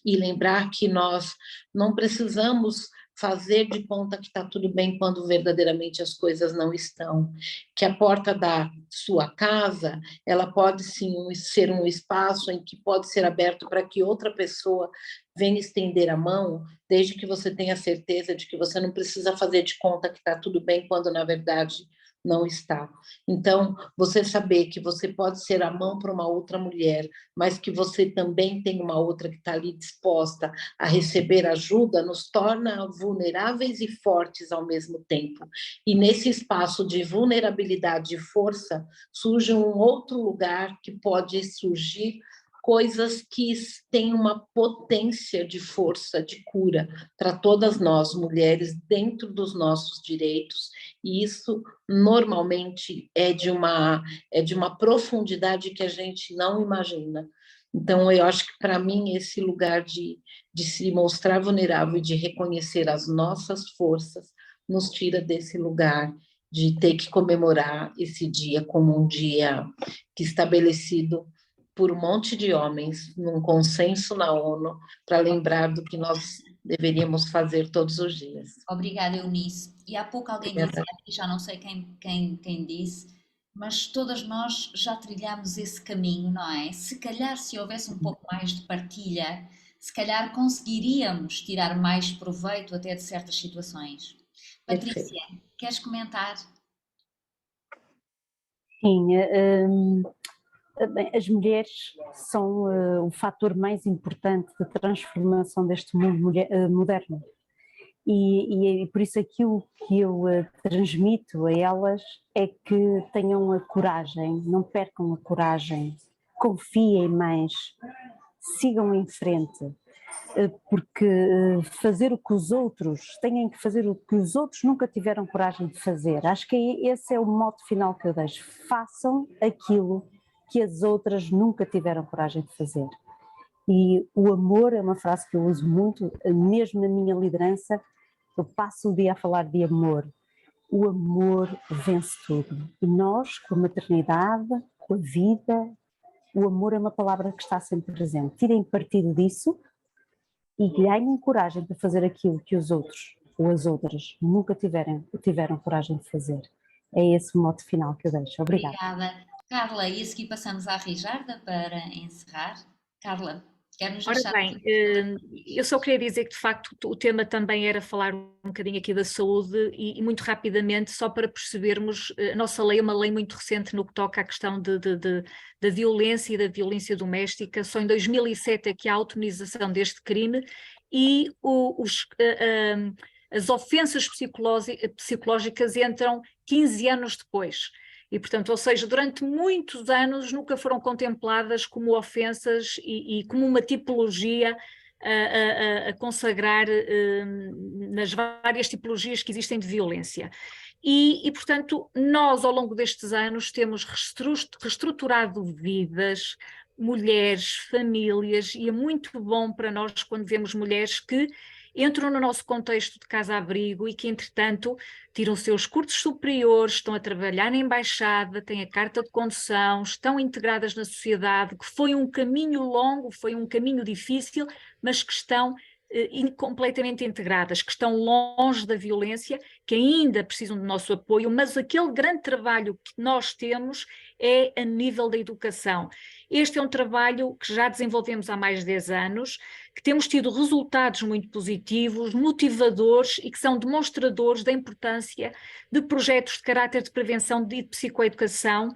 e lembrar que nós não precisamos fazer de conta que está tudo bem quando verdadeiramente as coisas não estão, que a porta da sua casa, ela pode sim ser um espaço em que pode ser aberto para que outra pessoa venha estender a mão, desde que você tenha certeza de que você não precisa fazer de conta que está tudo bem quando na verdade não está. Então, você saber que você pode ser a mão para uma outra mulher, mas que você também tem uma outra que está ali disposta a receber ajuda, nos torna vulneráveis e fortes ao mesmo tempo. E nesse espaço de vulnerabilidade e força, surge um outro lugar que pode surgir coisas que têm uma potência de força, de cura para todas nós, mulheres, dentro dos nossos direitos, e isso normalmente é de uma profundidade que a gente não imagina. Então, eu acho que, para mim, esse lugar de se mostrar vulnerável e de reconhecer as nossas forças nos tira desse lugar de ter que comemorar esse dia como um dia que estabelecido por um monte de homens, num consenso na ONU, para lembrar do que nós deveríamos fazer todos os dias.
Obrigada, Eunice. E há pouco alguém dizia aqui, já não sei quem disse, mas todas nós já trilhamos esse caminho, não é? Se calhar, se houvesse um pouco mais de partilha, se calhar conseguiríamos tirar mais proveito até de certas situações. Patrícia, queres comentar?
Sim, bem, as mulheres são o fator mais importante de transformação deste mundo moderno. E por isso aquilo que eu transmito a elas é que tenham a coragem, não percam a coragem, confiem mais, sigam em frente, porque fazer o que os outros, têm que fazer o que os outros nunca tiveram coragem de fazer. Acho que esse é o mote final que eu deixo. Façam aquilo que as outras nunca tiveram coragem de fazer. E o amor é uma frase que eu uso muito, mesmo na minha liderança, eu passo o dia a falar de amor. O amor vence tudo. E nós, com a maternidade, com a vida, o amor é uma palavra que está sempre presente. Tirem partido disso e ganhem coragem para fazer aquilo que os outros ou as outras nunca tiveram coragem de fazer. É esse o mote final que eu deixo. Obrigada.
Obrigada. Carla, e a seguir passamos à Rijarda para encerrar. Carla, quer-nos
Ora
deixar...
bem, eu só queria dizer que de facto o tema também era falar um bocadinho aqui da saúde e muito rapidamente, só para percebermos, a nossa lei é uma lei muito recente no que toca à questão da violência e da violência doméstica. Só em 2007 é que há a automatização deste crime e as ofensas psicológicas entram 15 anos depois. E, portanto, ou seja, durante muitos anos nunca foram contempladas como ofensas e como uma tipologia a consagrar nas várias tipologias que existem de violência. E, portanto, nós ao longo destes anos temos reestruturado vidas, mulheres, famílias, e é muito bom para nós quando vemos mulheres que entram no nosso contexto de casa-abrigo e que, entretanto, tiram seus cursos superiores, estão a trabalhar na embaixada, têm a carta de condução, estão integradas na sociedade, que foi um caminho longo, foi um caminho difícil, mas que estão completamente integradas, que estão longe da violência, que ainda precisam do nosso apoio, mas aquele grande trabalho que nós temos é a nível da educação. Este é um trabalho que já desenvolvemos há mais de 10 anos, que temos tido resultados muito positivos, motivadores e que são demonstradores da importância de projetos de caráter de prevenção de psicoeducação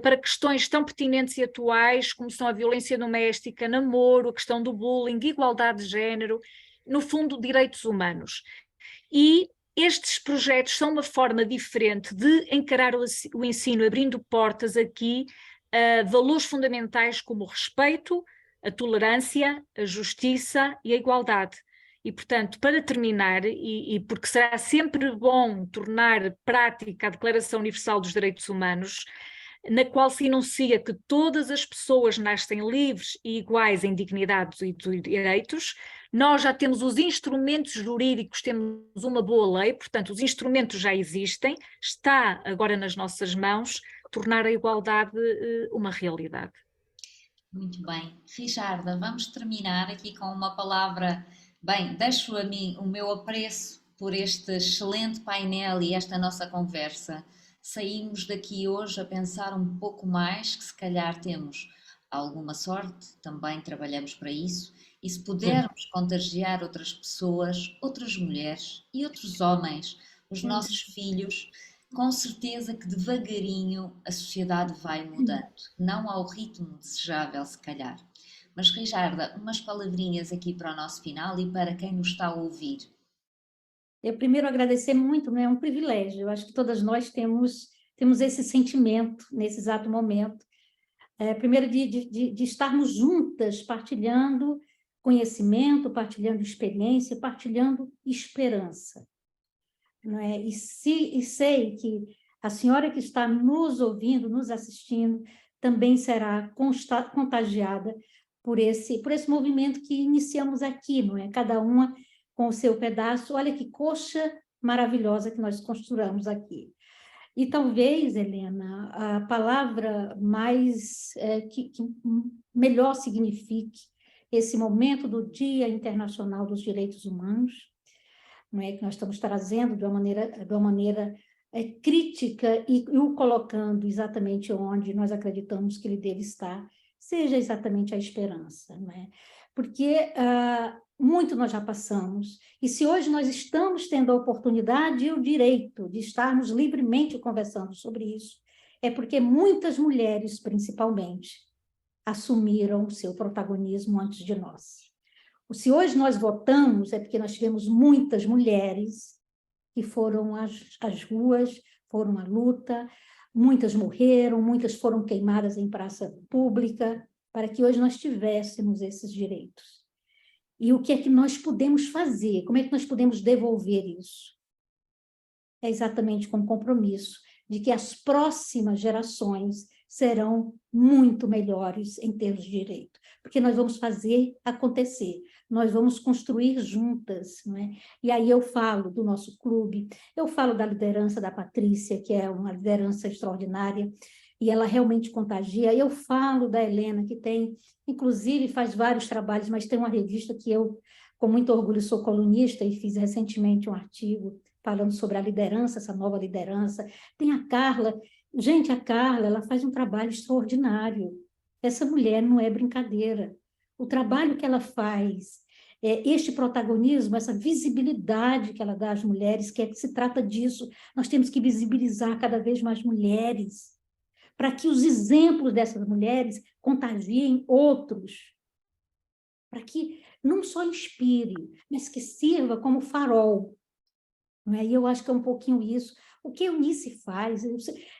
para questões tão pertinentes e atuais como são a violência doméstica, namoro, a questão do bullying, igualdade de género, no fundo, direitos humanos. E estes projetos são uma forma diferente de encarar o ensino, abrindo portas aqui a valores fundamentais como o respeito, a tolerância, a justiça e a igualdade. E, portanto, para terminar, e porque será sempre bom tornar prática a Declaração Universal dos Direitos Humanos, na qual se enuncia que todas as pessoas nascem livres e iguais em dignidade e direitos, nós já temos os instrumentos jurídicos, temos uma boa lei, portanto os instrumentos já existem, está agora nas nossas mãos tornar a igualdade uma realidade.
Muito bem. Rijarda, vamos terminar aqui com uma palavra. Bem, deixo a mim o meu apreço por este excelente painel e esta nossa conversa. Saímos daqui hoje a pensar um pouco mais, que se calhar temos alguma sorte, também trabalhamos para isso, e se pudermos contagiar outras pessoas, outras mulheres e outros homens, os nossos filhos, com certeza que devagarinho a sociedade vai mudando, não ao ritmo desejável se calhar. Mas Rijarda, umas palavrinhas aqui para o nosso final e para quem nos está a ouvir.
Eu primeiro agradecer muito, né? É um privilégio. Eu acho que todas nós temos esse sentimento nesse exato momento primeiro de estarmos juntas, partilhando conhecimento, partilhando experiência, partilhando esperança. Não é? E sei que a senhora que está nos ouvindo, nos assistindo, também será contagiada por esse movimento que iniciamos aqui, não é? Cada uma com o seu pedaço. Olha que coxa maravilhosa que nós construímos aqui. E talvez, Helena, a palavra mais que melhor signifique esse momento do Dia Internacional dos Direitos Humanos, não é, que nós estamos trazendo de uma maneira crítica e o colocando exatamente onde nós acreditamos que ele deve estar, seja exatamente a esperança, não é? Porque muito nós já passamos, e se hoje nós estamos tendo a oportunidade e o direito de estarmos livremente conversando sobre isso, é porque muitas mulheres, principalmente, assumiram o seu protagonismo antes de nós. Se hoje nós votamos, é porque nós tivemos muitas mulheres que foram às ruas, foram à luta, muitas morreram, muitas foram queimadas em praça pública, para que hoje nós tivéssemos esses direitos. E o que é que nós podemos fazer? Como é que nós podemos devolver isso? É exatamente com o compromisso de que as próximas gerações serão muito melhores em termos de direito, porque nós vamos fazer acontecer, nós vamos construir juntas, não é? E aí eu falo do nosso clube, eu falo da liderança da Patrícia, que é uma liderança extraordinária, e ela realmente contagia. Eu falo da Helena, que tem, inclusive, faz vários trabalhos, mas tem uma revista que eu, com muito orgulho, sou colunista e fiz recentemente um artigo falando sobre a liderança, essa nova liderança. Tem a Carla. Gente, a Carla, ela faz um trabalho extraordinário. Essa mulher não é brincadeira. O trabalho que ela faz, este protagonismo, essa visibilidade que ela dá às mulheres, que se trata disso, nós temos que visibilizar cada vez mais mulheres, para que os exemplos dessas mulheres contagiem outros, para que não só inspire, mas que sirva como farol. Não é? E eu acho que é um pouquinho isso. O que a Eunice faz?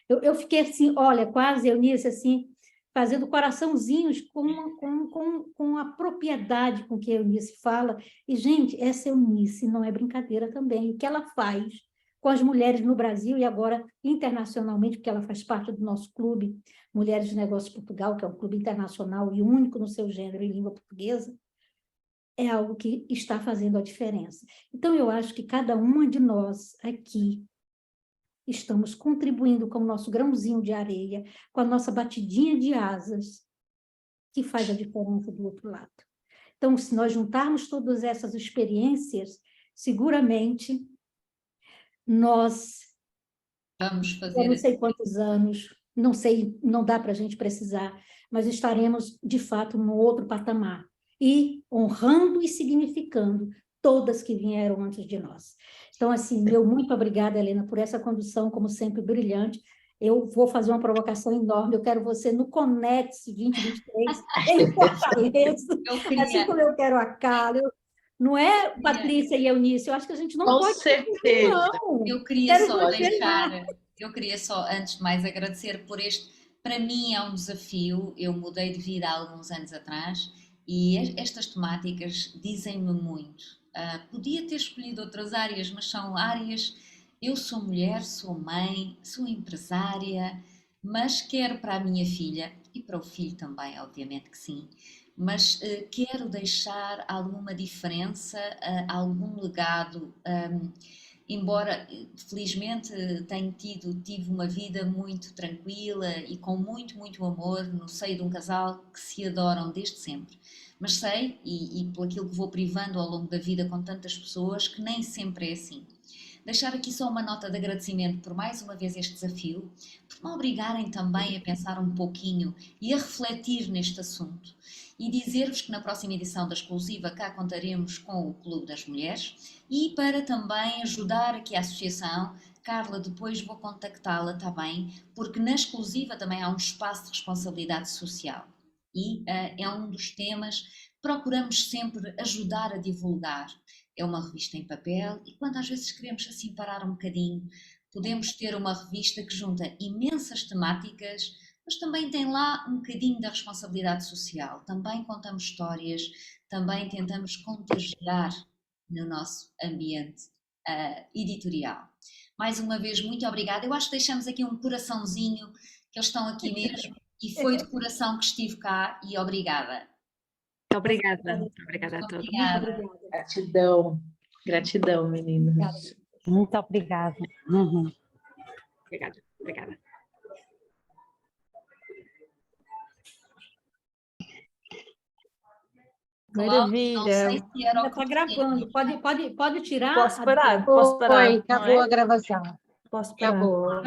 Eu fiquei assim, olha, quase Eunice, assim, fazendo coraçãozinhos com a propriedade com que a Eunice fala. E, gente, essa Eunice não é brincadeira também. O que ela faz com as mulheres no Brasil e agora internacionalmente, porque ela faz parte do nosso clube, Mulheres de Negócios Portugal, que é um clube internacional e único no seu gênero em língua portuguesa, é algo que está fazendo a diferença. Então, eu acho que cada uma de nós aqui estamos contribuindo com o nosso grãozinho de areia, com a nossa batidinha de asas, que faz a diferença do outro lado. Então, se nós juntarmos todas essas experiências, seguramente nós,
Vamos
eu
fazer.
não sei quantos anos, não sei, não dá para a gente precisar, mas estaremos, de fato, num outro patamar, e honrando e significando todas que vieram antes de nós. Então, assim, meu muito obrigada, Helena, por essa condução, como sempre, brilhante. Eu vou fazer uma provocação enorme, eu quero você no Conex 2023, em Fortaleza,
Eu
assim
queria,
como eu quero a Carla. Não é, Patrícia e Eunice? Eu acho que a gente não
Com
pode
certeza.
não.
eu queria
Quero
só
você lá.
deixar, eu queria só, antes de mais, agradecer por este, para mim é um desafio, eu mudei de vida há alguns anos atrás e estas temáticas dizem-me muito. Podia ter escolhido outras áreas, mas são áreas, eu sou mulher, sou mãe, sou empresária, mas quero para a minha filha, e para o filho também, obviamente que sim, mas quero deixar alguma diferença, algum legado, embora felizmente tive uma vida muito tranquila e com muito, muito amor no seio de um casal que se adoram desde sempre. Mas sei, e por aquilo que vou privando ao longo da vida com tantas pessoas, que nem sempre é assim. Deixar aqui só uma nota de agradecimento por mais uma vez este desafio, por me obrigarem também a pensar um pouquinho e a refletir neste assunto. E dizer-vos que na próxima edição da Exclusiva cá contaremos com o Clube das Mulheres e para também ajudar aqui a associação, Carla, depois vou contactá-la, está bem? Porque na Exclusiva também há um espaço de responsabilidade social e é um dos temas que procuramos sempre ajudar a divulgar. É uma revista em papel e quando às vezes queremos assim parar um bocadinho, podemos ter uma revista que junta imensas temáticas mas também tem lá um bocadinho da responsabilidade social. Também contamos histórias, também tentamos contagiar no nosso ambiente editorial. Mais uma vez, muito obrigada. Eu acho que deixamos aqui um coraçãozinho, que eles estão aqui mesmo, e foi de coração que estive cá, e obrigada.
Obrigada a todos.
Obrigada.
Gratidão, gratidão, meninas.
Muito obrigada.
Obrigada.
Maravilha.
Não sei se era o
Já
que
está gravando, pode tirar?
Posso parar? Posso parar?
Oi,
não
acabou
é?
a gravação.
Posso parar?
Acabou.